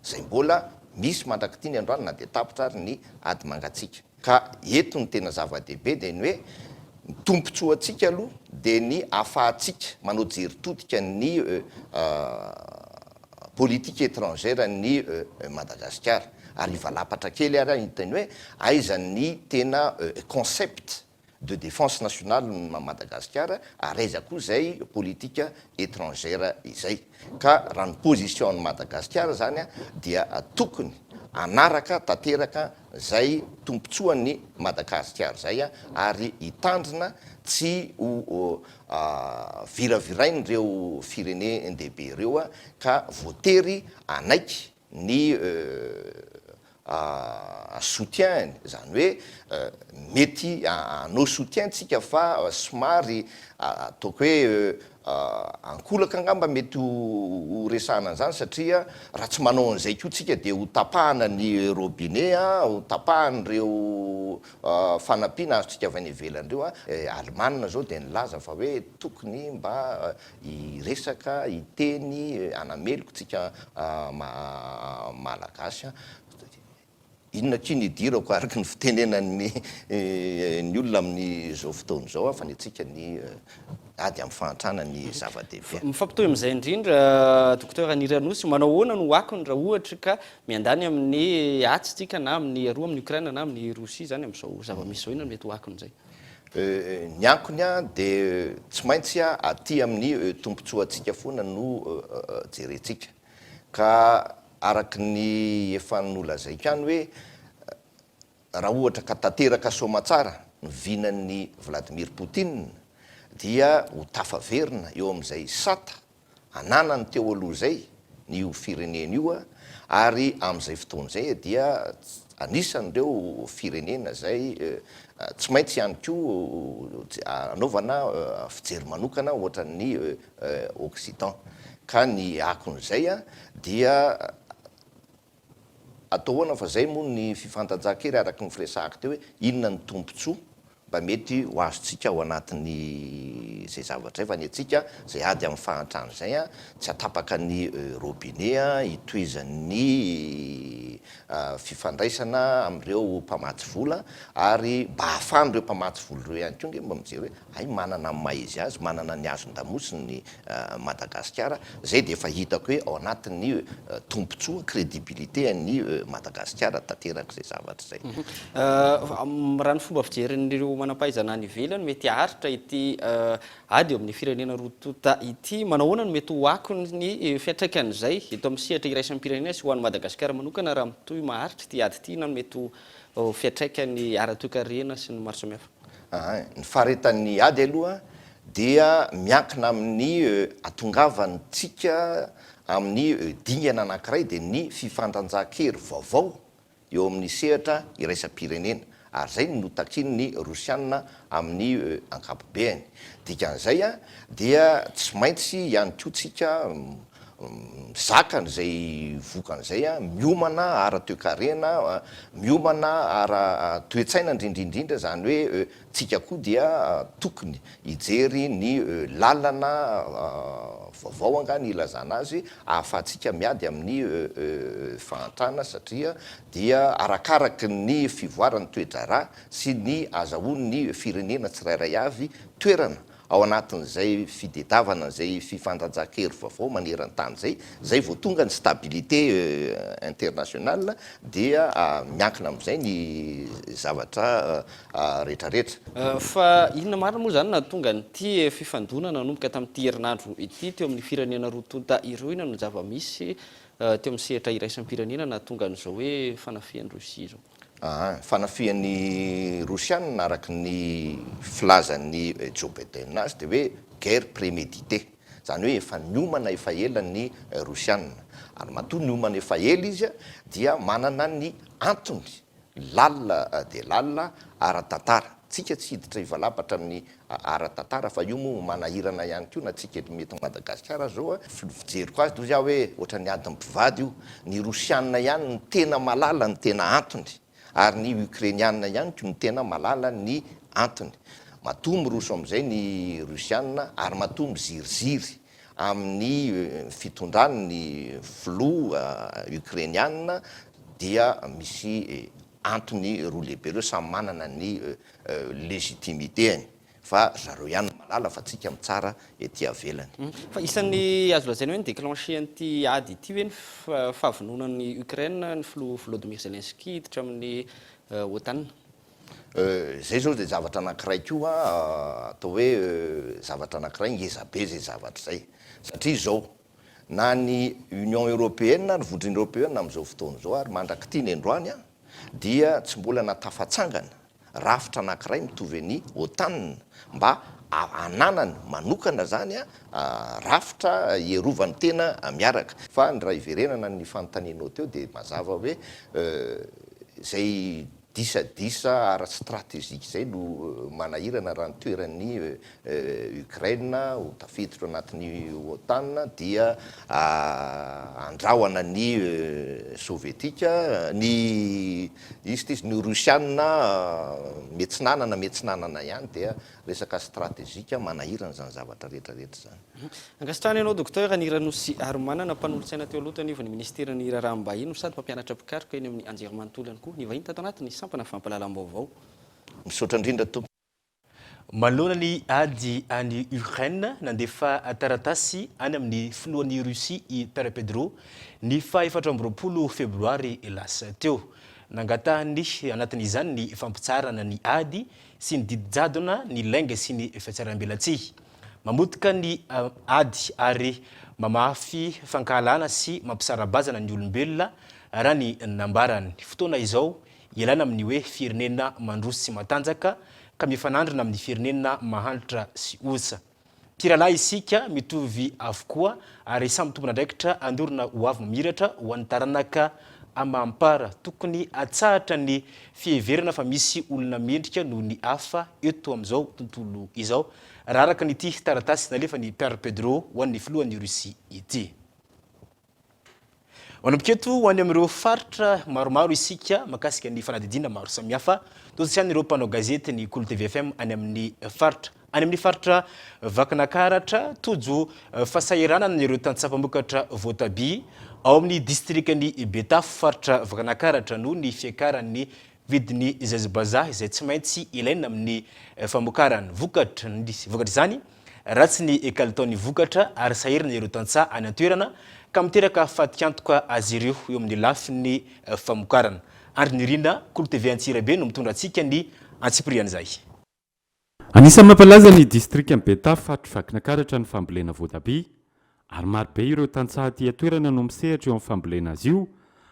Zay mbola misy mandrakity ny androany na dia tapitra ary ny ady mangatsika. Ka eto ny tena zava-dehibe dia ny hoe tompontsoantsika aloha dia ny ahafahantsika manao jeritodika ny politique étrangère ny Madagasikara. Ary valapatra kely ary hitany hoe aiza ny tena concept de défense nationale Madagasikara ary aiza koa zay politique étrangère izay. Ka raha ny position ny Madagasikara zany dia tokony anaraka tanteraka zay tompontsoan'ny Madagasikara zay ary hitandrina tsy ho viravirain'ireo firenendehibe ireo ka voatery anaiky ny soutien, zany hoe mety anao soutien tsika fa somary ataoko hoe ankolaka angamba mety ho resahana an'izany satria raha tsy manao an'izay koa tsika dia ho tapahana ny robinet ho tapahan'ireo fanampiana azotsika avy any ivelan'ireo Allemagne zao dia nilaza fa hoe tokony mba hiresaka hiteny anameloko tsika malagasy inona kiny idirako araka ny fitenenan'ny ny olona amin'izao fotoana zao fa ny atsika ny ady amin'ny fahantrana ny zava-dehibe. Mifampitohy amin'izay indrindra Docteur Niranosy, manao ahoana no akony raha ohatra ka miandany amin'ny atsitsika na amin'ny roa amin'ny Ukraine na amin'ny Rosia zany amin'izao zava-misy zao, inona mety ho akony zay? Ny ankony dia tsy maintsy aty amin'ny tompontsoantsika foana no jerentsika. Ka araka ny efa nolazaiko ihany hoe raha ohatra ka tanteraka soamatsara ny vinan'ny Vladimir Poutine dia ho tafaverina eo amin'izay sata ananany teo aloha zay ny firenena io ary amin'izay fotoana zay dia anisan'ireo firenena zay tsy maintsy ihany koa anaovana fijery manokana ohatran'ny Occident. Ka ny akon'izay dia atao hoana fa zay moa ny fifandanjahan-kely araka ny firesahako teo hoe inona ny tompontsoa mba mety ho azontsika ao anatin'ny zay zavatra zay fa ny atsika zay ady amin'ny fahantrano zay tsy atapaka ny robinet hitoezan'ny fifandraisana amin'ireo mpamatsy vola ary mba ahafan'ireo mpamatsy vola ireo ihany koa mba mijery hoe ay manana ny maha-izy azy, manana ny azon-damosiny ny Madagasikara. Zay dia efa hitako hoe ao anatin'ny tompontsoa crédibilité ny Madagasikara tanteraka zay zavatra zay. Raha ny fomba fijeren'ireo manampahaizana any ivelany mety haharitra ity ady eo amin'ny firenena rotota ity, manao ahoana no mety ho akony ny fiantraikan'izay eto amin'ny sehatra iraisan'ny pirenena sy ho an'ny Madagasikara manokana raha mitohy maharitra ity ady ity na mety ho fiantraikany ara-toe-karena sy ny maro samihafa? Ny faharetan'ny ady aloha dia miankina amin'ny atongavantsika amin'ny dingana anankiray dia ny fifandanjahan-kery vaovao eo amin'ny sehatra iraisam-pirenena. Ary zay no takiny ny Rosianina amin'ny ankapobeny. Dikan'izay dia tsy maintsy ihany koa tsika zakany zay vokan'izay miomana ara-toe-karena, miomana ara-toetsaina indrindrindrindra, zany hoe tsika koa dia tokony hijery ny lalana vaovao angany ilazana azy ahafahantsika miady amin'ny fahantrana satria dia arakaraky ny fivoarany toe-draharaha sy ny azahoan'ny firenena tsirairay avy toerana ao anatin'izay fidedavana zay fifandanjahan-kery vaovao maneran-tany zay vao tonga ny stabilité internationale dia miankina amin'izay ny zavatra rehetrarehetra. Fa inona marina moa zany na tonga nyty fifandonana nanomboka tamin'ity herinandro ity teo amin'ny firenena rotota ireo, inona no zava-misy teo amin'ny sehatra iraisam-pirenena na tonga an'izao hoe fanafian'ny Rosia zao. Fanafian'ny Rosianina araky ny filazan'ny Joe Biden azy dia hoe guerre préméditée, zany hoe efa niomana efa ela ny Rosianina, ary matoa niomana efa ela izy dia manana ny antony lalina dia lalina ara-tantara. Tsika tsy hiditra ivalapatra amin'ny ara-tantara fa io moa manahirana ihany koa na tsika mety Madagasikara zao fijeriko azy toy hoe ohatra ny adiny mpivady io, ny Rosianina ihany ny tena malala ny tena antony, ary ny Ukrainianina ihany koa ny tena malala ny antony. Matoa miroso amin'izay ny Rosianina ary matoa miziriziry amin'ny fitondrany ny filoha Ukrainianina dia misy antony roa lehibe reo samy manana ny légitimité fa zareo ihany malala fa tsika mitsara ety avelany. Fa isan'ny azo lazaina hoe déclenché an'ity ady ity hoe ny fahavononan'ny Ukraine ny Volodymyr Zelensky hiditra amin'ny OTAN. Zay zao dia zavatra anankiray koa atao hoe zavatra anankiray ngezabe zay zavatra zay, satria zao na ny Union Européenne na ny vondrona Européenne amin'izao fotoana zao ary mandraky ity ny androany dia tsy mbola natafatsangana rafitra anankiray mitovy ny OTAN mba ananany manokana zany rafitra hierovany tena miaraka. Fa ny raha iverenana ny fanontanianao teo dia mazava hoe zay disadisa ara-stratégique zay no manahirana raha ny toeran'ny Ukraine ho tafiditra anatin'ny OTAN dia andrahoana ny sovietika ny ny Rosianina metsinanana ihany dia resaka stratégique manahirana zany zavatra rehetrarehetra zany. Ankasitrahana ianao docteur ny Ranosy Aromanana mpanolotsaina teo aloha tany ny ministeran'ny raharaham-bahiny sady mpampianatra pikaroka eny amin'ny anjerimanontolo ihany koa ny vahiny tato anatiny sampana fampalalam-baovao. Misaotra indrindra tompo. Manoloana ny ady any Ukraine nandefa taratasy any amin'ny filohan'ny Rusia i Père Pedro ny faha-efatra amby roapolo febroary lasa teo. Nangatahany anatin'izany ny fampitsarana ny ady sy ny didijadona ny lainga sy ny fiatsarambelatsihy. Mamotika ny ady ary mamafy fankahalana sy mampisarabazana ny olombelona raha ny nambarany. Fotoana izao ialana amin'ny hoe firenena mandroso sy matanjaka ka mifanandrina amin'ny firenena mahantra sy osa. Mpiralahy isika mitovy avokoa ary samy tompon'andraikitra andorona ho avy mamiratra ho an'ny taranaka amampara. Tokony atsahatra ny fiheverana fa misy olona mendrika noho ny hafa eto amin'izao tontolo izao. Raha araka n'ity taratasy nalefa ny Père Pedro ho an'ny filohan'ny Rusia ity. Onampiketo ho any amin'ireo faritra maromaro isika makasika ny fanadidina maro samihafa. Toy ireo mpanao gazety ny Kolo TV FM any amin'ny faritra. Any amin'ny faritra Vakinakaratra, tojo fahasahiranana ireo tantsapamokatra voatabia ao amin'ny distriktan'ny Betafo faritra Vakinakaratra noho ny fiakaran'ny vidiny zazibazaha izay tsy maintsy ilaina amin'ny famokarany vokatra izany ratsy ny kalitaon'ny vokatra ary sahirana ireo tantsaha any an-toerana ka miteraka fatiantoka azy ireo eo amin'ny lafin'ny famokarana. Andry nirina Kolo TV Antsirabe no mitondra antsika ny antsipirian'izay. Anisan'ny mampalaza ny distrikt Betafo faritra Vakinakaratra ny fambolena voatabia ary marobe ireo tantsaha aty an-toerana no misehatra eo amin'ny fambolena azy io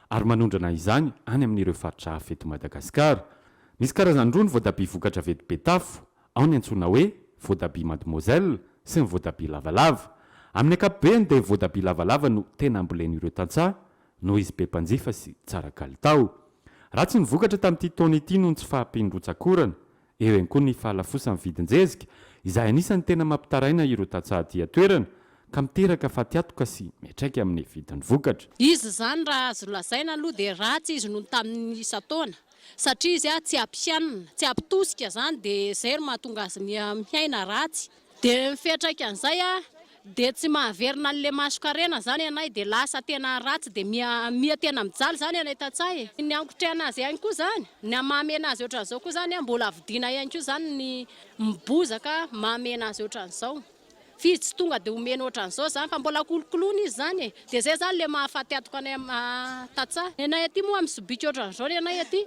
ary manondrana izany any amin'ireo faritra hafa eto Madagasikara. Misy karazany roa ny voatabia vokatra avy eto Betafo, ao ny antsoina hoe voatabia mademoiselle sy ny voatabia lavalava. Amin'ny ankapobeny dia voatabia lavalava no tena ambolen'ireo tantsaha noho izy be mpanjifa sy tsara kalitao. Ratsy ny vokatra tamin'ity taona ity noho tsy fahampiany-rotsakorana, eo ihany koa ny fahalafosan'ny vidin-jezika izay anisany tena mampitaraina ireo tantsaha aty an-toerana ka miteraka fatiatoka sy miatraika amin'ny vidin'ny vokatra. Izy zany raha azo lazaina aloha dia ratsy izy noho tamin'ny isa-taona satria izy tsy ampianina, tsy ampitosika zany dia zay no mahatonga azy miaina ratsy. Dia mifiatraika an'izay dia tsy mahaverina an'ilay masokarena zany anay dia lasa tena ratsy dia mia tena mijaly zany anay tantsaha. Ny ankotrehana azy ihany koa zany, ny mamena azy ohatran'izao koa zany mbola avidiana ihany koa zany ny mibozaka mamena azy ohatran'izao. Fizy tsy tonga dia omena ohatran'izao zany fa mbola kolokoloina izy zany dia zay zany le mahafaty atoko anay tantsaha. Anay aty moa amin'ny sobika ohatran'izao ny anay aty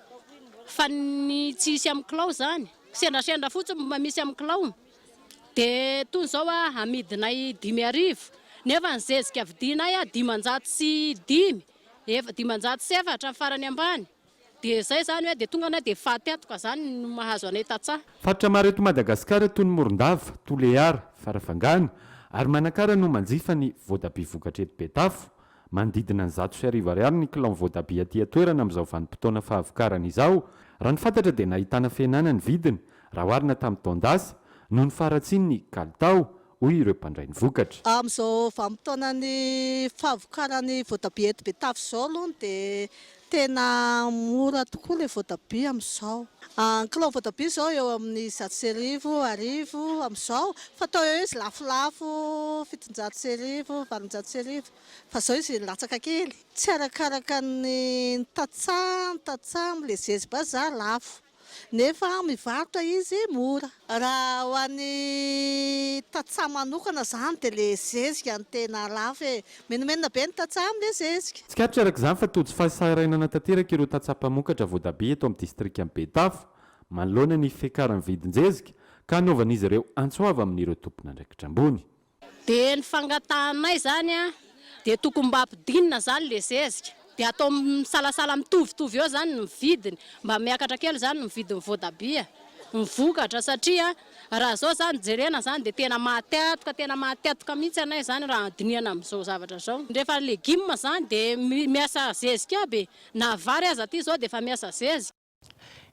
fa ny tsisy amin'ny kilao zany, sendrasendra fotsiny mba misy amin'ny kilao. Dia toy izao amidinay 5,000, nefa ny zezika vidinay a 505 efa 507 farany ambany dia zay zany hoe dia tonga anay dia fahatetoka zany no mahazo anay tatsaha. Faritra maro eto Madagasikara toy ny Morondava, Toliara, Farafangana ary Manakara no manjifa ny voatabia vokatra eto Betafo. Manodidina ny 100 ariary ny kilao voatabia aty atoerana amin'izao vanim-potoana fahavokarana izao. Raha ny fantatra dia nahitana fihenana ny vidiny raha oharina tamin'ny taondasa noho ny faratsiny ny kalitao hoy ireo mpandray ny vokatra. Amin'izao vanim-potoanany fahavokarany voatabia eto Betafo izao aloha dia tena mora tokoa ilay voatabia amin'izao. Ny kilao voatabia izao eo amin'ny 100,000 amin'izao, fa atao hoe izy lafolafo 700,000, 800,000 fa izao izy latsaka kely. Tsy arakaraka ny tatsaha amin'ilay zezy-bazaha lafo. Nefa mivarotra izy mora. Raha ho an'ny tatsaha manokana zany dia ilay zezika no tena lafo e. Menomenona be ny tatsaha amin'ilay zezika. Tsy katry araka izany fa tojo fahasahiranana tanteraka ireo tatsaha-mpamokatra voatabia eto amin'ny distrikan Betafo manoloana ny fiakaran'ny vidin-jezika ka hanaovan'izy ireo antsoava amin'ireo tompon'andraikitra ambony. Dia ny fangatahanay zany a dia tokony mba ampidinina zany ilay zezika. Dia atao misalasala mitovitovy eo zany ny vidiny, mba miakatra kely zany ny vidin'ny voatabia, ny vokatra satria raha zao zany jerena zany dia tena mahatetoka mihitsy anay zany raha adiniana amin'izao zavatra zao. Rehefa legioma zany dia miasa zezika aby, na vary aza aty zao dia efa miasa zezika.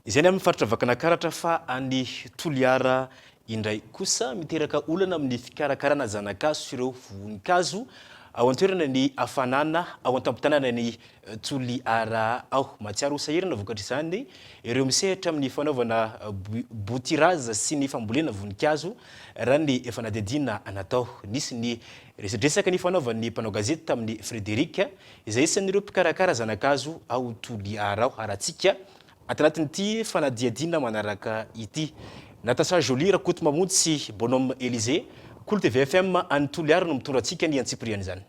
Izany amin'ny faritra Vakanakaratra fa any Toliara indray kosa miteraka olana amin'ny fikarakarana zanakazo sy ireo voninkazo ao an-toerana ny hafanana ao an-tampon-tanàna ny Toliara ao. Matsiaro sahirana vokatra izany ireo misehatra amin'ny fanaovana botirazy sy ny fambolena voninkazo raha ny efa nadedina natao. Nisy ny resadresaka ny fanaovan'ny mpanao gazety tamin'ny Fevrier izay isan'ireo mpikarakara zanakazo ao Toliara ao. Aratsika atanatin'ity fanadiadina manaraka ity. Natasa Jolie Rakoto Mamonjy sy Bonhomme Élysée, Kolo TVFM any Toliara no mitondra antsika ny antsipriana izany.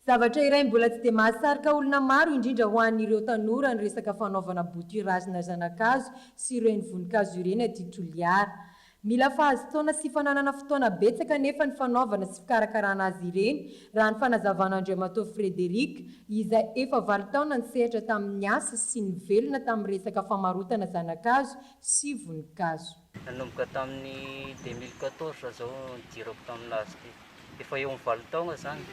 Zavatra iray mbola tsy dia mahasarika olona maro indrindra ho an'ireo tanora ny resaka fanaovana botirazina zanakazo sy ireny voninkazo ireny aty Toliara. Mila fahazotoana sy fananana fotoana betsaka nefa ny fanaovana sy fikarakarana azy ireny raha ny fanazavana Andriamatoa Frederic izay efa 20 taona ny sehatra tamin'ny asa sy ny velona tamin'ny resaka famarotana zanakazo sy voninkazo. Nanomboka tamin'ny 2014 zao nidirako taminazy ty. Efa eo amin'ny 20 taona zany.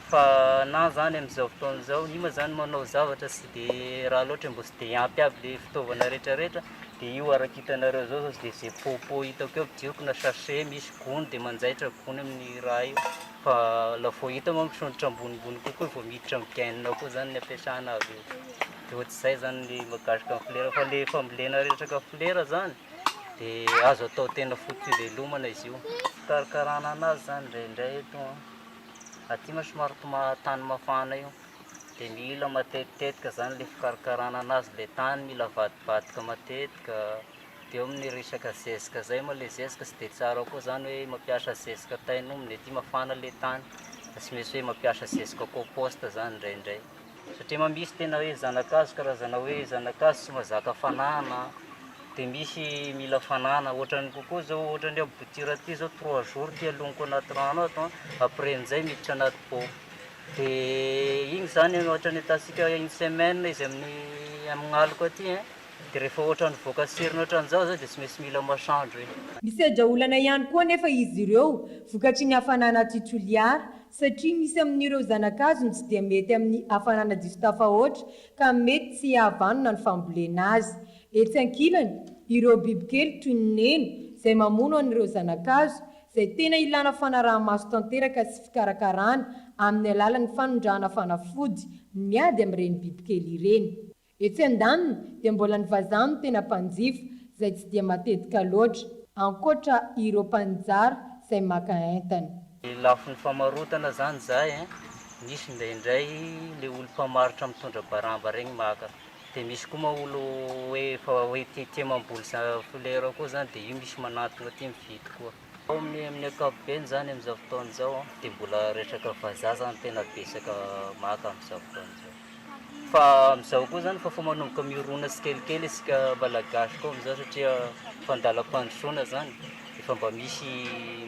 Fa na zany amin'izao fotoana izao, ny ma zany manao zavatra sy dia raha loatra mbo sy dia ampy aby ilay fitaovana rehetrarehetra. Dia io araka hitanareo zao dia izay popo hitako eo ampidiriko na sachet misy gony dia manjaitra gony amin'ny raha io. Fa la vao hita moa misondrotra ambonimbony kokoa vao miditra amin'ny gainina koa zany ny ampiasana azy io. Dia ohatr'izay zany ny magasika amin'ny flera. Fa ilay fambolena rehetraka flera zany dia azo atao tena fotovelomana izy io. Fikarakarana anazy zany indraindray eto aty somary tany mafana io. Dia mila matetitetika zany ilay fikarakarana anazy, ilay tany mila vadibadika matetika. Dia eo amin'ny resaka zezika zay moa ilay zezika sy dia tsara koa zany hoe mampiasa zezika tainomina aty mafana ilay tany. Tsy misy hoe mampiasa zezika compost zany indraindray. Satria misy tena hoe zanakazo karazana hoe zanakazo tsy mazaka fanana. Dia misy mila fanana ohatrany kokoa zao ohatrany amin'ny botira aty zao 3 jours ty aloniko anaty rano ato après an'izay miditra anaty pot. Dia igny zany ohatrany atasika une semaine izy amin'ny aliko aty dia rehefa ohatrany voaka siriny ohatran'izao zao dia tsy misy mila masandro e. Misedra olana ihany koa nefa izy ireo vokatry ny hafanana aty Toliara satria misy amin'ireo zanakazo tsy dia mety amin'ny hafanana diso tafahoatra ka mety tsy havanona ny fambolena azy. Etsy ankilany, ireo bibikely toy ny neny izay mamono an'ireo zanakazo izay tena ilana fanaraha-maso tanteraka sy fikarakarana amin'ny alalan'ny fanondrahana fanafody miady amin'ireny bibikely ireny. Etsy andaniny dia mbola ny vazaha no tena mpanjifa izay tsy dia matetika loatra, ankoatra ireo mpanjara izay maka entana. Lafin'ny famarotana zany zay misy indraindray ilay olo mpamarotra mitondra baramba regny maka. Dia misy koa olo hoe tia mamboly flera koa zany dia io misy manatona aty mividy koa. Amin'ny ankapobeny zany amin'izao fotoana izao dia mbola resaka vazaha zany tena betsaka maka amin'izao fotoana izao. Fa amin'izao koa zany fa manomboka mirona sy kelikely isika malagasy koa amin'izao satria fandalam-pandrosoana zany efa mba misy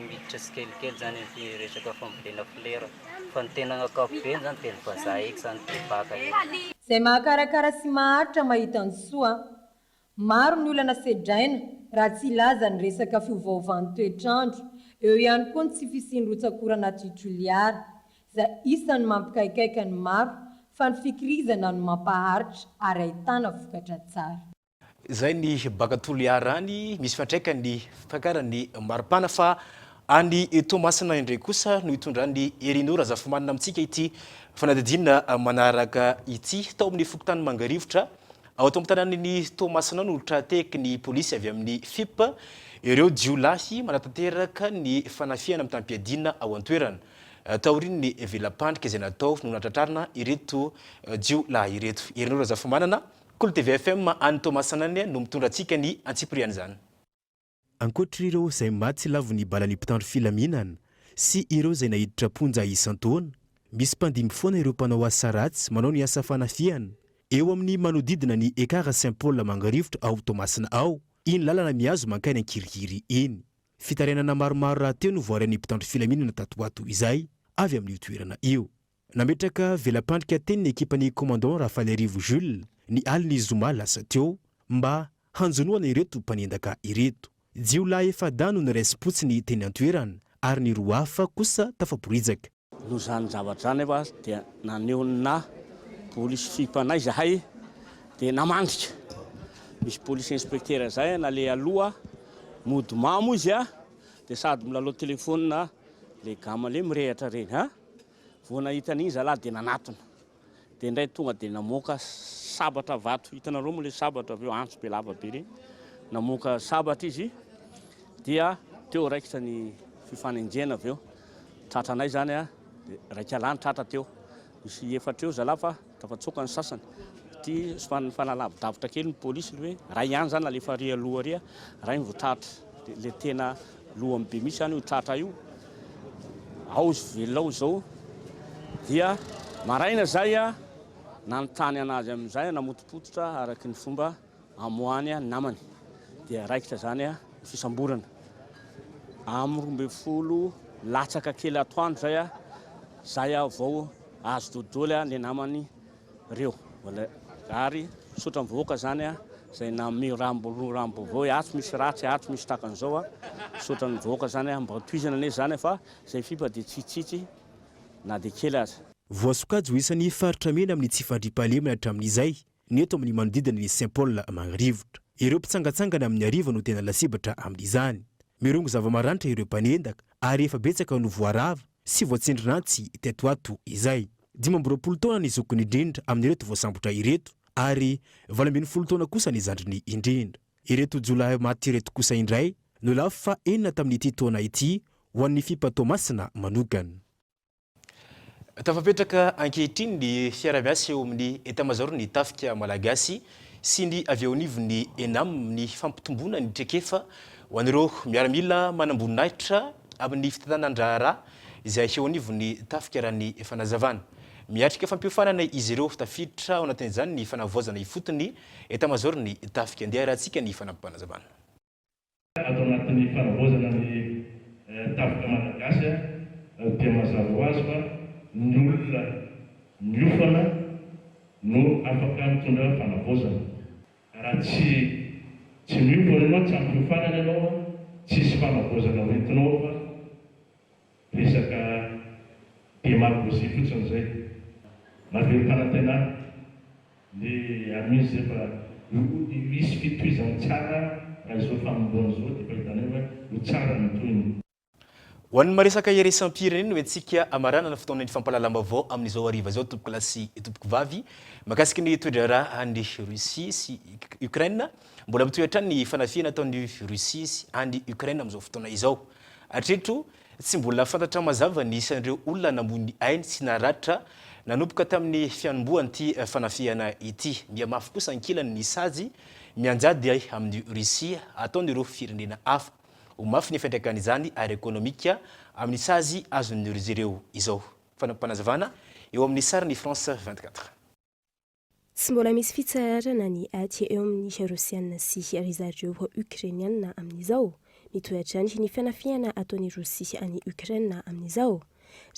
miditra tsikelikely zany ny resaka fambolena flera fa ny tena ankapobeny zany teny vazaha eky zany tebaka izay mahakarakara sy maharitra mahita ny soa maro ny olana sedraina raha tsy ilaza ny resaka fiovaovan'ny toetrandro eo ihany koa ny tsy fisindrotsakorana titoliara izay isan'ny mampikaikaika ny maro fa ny fikirizana no mampaharitra ary ahitana vokatra tsara. Zay ny bakatoliarany misy fantraikany fakarany maripana fa any Tomasina indray kosa no itondrany Erinora zafamanina amintsika ity fanadidina manaraka ity tao amin'ny fokotany Mangarivotra ao atao amin'ny Tomasina no trateky ny polisy avy amin'ny FIP ireo jiolahy manatanteraka ny fanafiana amin'ny tampiadina ao an-toerana taoriny ny velapandrika izay natao no natratrarina ireto jiolahy ireto. Erinora zafamanana Kolo TV FM any Tomasina no mitondra antsika ny Antsipriana zany. Ankoatra ireo izay maty lavon'ny balan'ny mpitandro filaminana sy ireo izay nahiditra ponja isan-taona, misy mpandimby foana ireo mpanao asa ratsy manao ny asa fanafiana eo amin'ny manodidina ny ekara Saint-Paul Mangarivotra ao Tomasina ao, iny lalana miazo mankany Ankirikiry eny. Fitarainana maromaro rahateo no voarain'ny mpitandro filaminana tatoato izay avy amin'ny toerana io. Nametraka velapandrika teny ny ekipan'ny commandant Rafalerivo Jules ny alin'ny Zoma lasa teo mba hanjonoana ireto mpanendaka ireto. Jiolahy efa dano ny respotsiny teny an-toerana ary ny roa hafa kosa tafaborizaka. No zany zavatra zany efa dia naneona polisy fipanay zahay dia namandrika. Misy polisy inspecteur zay nale aloha mody mamo izy dia sady milalao telefônina le gama le mirehatra reny vao nahita an'iny zalahy dia nanatona. Dia indray tonga dia namoaka sabatra vato, hitanareo moa le sabatra avy eo antso be lava be reny. Namoaka sabatra izy dia teo raikitra ny fifanenjena avy eo. Tratranay zany dia raika lany tratra teo. Misy efatra eo zalahy fa tafatsoka ny sasany. Ty fanalavi-davitra kely ny polisy hoe ray ihany zany alefa ry aloha ry ray ny voatratra. Le tena lohany be misy zany io tratra io. Ao izy velao zao dia maraina zay nanontany anazy amin'izay namotipototra araky ny fomba amoany namany. Dia raikitra zany fisamborana. Amin'ny 12 latsaka kely atoandro zay vao azo dodoly le namany reo. Ary sotra mivoaka zany zay nami rambo vao ato misy ratsy ato misy takan'izao sotra mivoaka zany mba toizana ane zany fa zay fipa dia tsitsitsy na dia kely aza. Voasokajy ho isan'ny faritra mena amin'ny tsy fandriam-pahalemana hatramin'izay ny eto amin'ny manodidina ny Saint-Paul Mangarivotra. Ireo mpitsangatsangana amin'ny ariva no tena lasebatra amin'izany. Mirongo zava-maranitra ireo mpanendaka ary efa betsaka no voarava sy voatsendrinantsy teto ato izay. 12 taona ny zokony indrindra amin'ireto voasambotra ireto ary 20 taona kosa ny zandriny indrindra. Ireto jiolahy maty ireto kosa indray no lafo fa 4 tamin'ity taona ity ho an'ny FIP Tomasina manokana. Tafapetraka ankehitriny ny fiara-miasa eo amin'ny etamajoro ny tafika malagasy sy ny avy eo anivon'ny ENAM ny fampitomboana ny trekefa ho an'ireo miaramila manamboninahitra amin'ny fitantanan-draharaha izay eo anivon'ny tafika raha ny fanazavana. Miatrika fampiofanana izy ireo tafiditra ao anatin'izany ny fanavoazana ifotony etamajoro ny tafika. Andeha rahantsika ny fanampanazavana. Ato anatin'ny fanavoazana ny tafika malagasy dia mazava ho azy fa ny olona miofana no afaka mitondra fanavoazana. Raha tsy miofana ianao, tsy ampiofanana ianao, tsisy fanavoazana hoentinao fa resaka démagogie fotsiny zay. Mavely fanantenana dia amizy efa misy fitohizany tsara raha izao fanomboana izao dia fahitana hoe ho tsara ny tohiny. Ho an'ny maresaka iraisam-pirenena no entsika amarana ny fotoana ny fampalalam-baovao amin'izao hariva izao tompoko lahy sy tompoko vavy mahakasiky ny toedrara any Russie sy Ukraine. Mbola mitoetra ny fanafiana ataon'ny Russie sy any Ukraine amin'izao fotoana izao. Hatreto tsy mbola fantatra mazava ny isan'ireo olona namony ainy sy naratra nanomboka tamin'ny fianomboany ity fanafiana ity. Miamafy kosa ankilany ny sazy mianjady amin'ny Russie ataon'ireo firenena hafa. Ho mafy ny fiantraikany izany ary ekonomika amin'ny sazy azon'ny ireo izao. Fanampanazavana eo amin'ny sariny France 24. Tsy mbola misy fitsarana ny aty eo amin'ny rosiana sy ry zareo ukrainiana amin'izao. mitoetra ny fanafiana ataony Rosia any Ukraine amin'izao.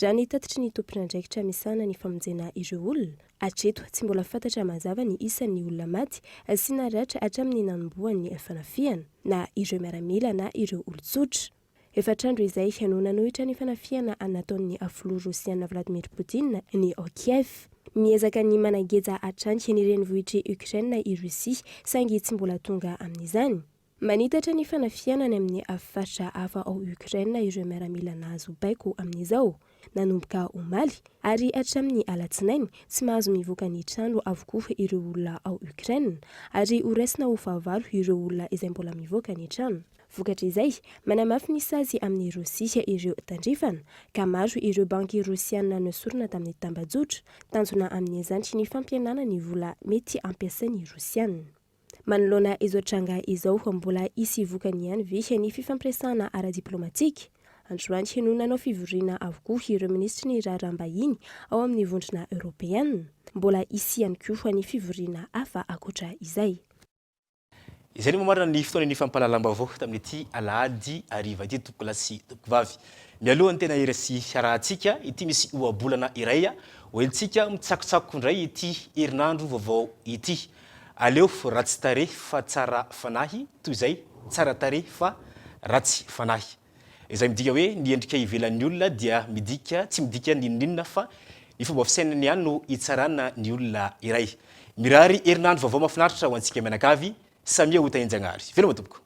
Raha ny tatitry ny tompon'andraikitra misana ny famonjena ireo olona, hatreto tsy mbola fantatra mazava ny isan'ny olona maty sy naratra hatramin'ny nanomboan'ny fanafiana, na ireo miaramila na ireo olon-tsotra. Efatrandro izay nanohitra ny fanafiana nataon'ny filoha Rosiana Vladimir Putin ny Kiev. Miezaka ny manangeza hatrany ny renivohitry Ukraine i Rosia saingy tsy mbola tonga amin'izany. Manitatra ny fanafiana ny amin'ny faritra hafa ao Ukraine ireo miaramila nahazo baiko amin'izao, nanomboka omaly ary hatramin'ny alatsinainy tsy mahazo mivoaka ny trano avokoa ireo olona ao Ukraine ary horaisina ho fahavalo ireo olona izay mbola mivoaka ny trano. Vokatra izay manamafy ny sazy amin'ny Rosia ireo tandrifana ka maro ireo banky rosiana nosorona tamin'ny tambajotra tanjona amin'ny zantry ny fampianana ny vola mety ampiasain'ny rosiana. Manoloana izao tranga izao mbola isy vokany ihany ve ny fifampiresahana ara-diplomatika. Androany no nanao fivoriana avokoa ireo ministry ny raharaham-bahiny ao amin'ny vondrona Europeana. Mbola isy ihany koa ny fivoriana hafa akoatra izay. Izay ny mamarana ny fotoana ny fampahalalam-baovao tamin'ity alahady hariva ity tompoko lahy sy tompoko vavy. Mialohany tena iresy rahantsika ity misy ohabolana iray hoentsika mitsakotsako indray ity herinandro vaovao ity. Aleo ratsy tarehy fa tsara fanahy, toy izay tsara tarehy fa ratsy fanahy. Izay midika hoe ny endrika ivelan'ny olona dia midika tsy midika ninninona fa ny fomba fisainany ihany no hitsarana ny olona iray. Mirary herinandro vaovao mahafinaritra ho antsika mianakavy, samia ho tahin-Janahary. Veloma tompoko.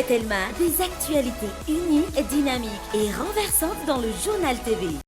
Telma, des actualités uniques, dynamiques et renversantes dans le journal TV.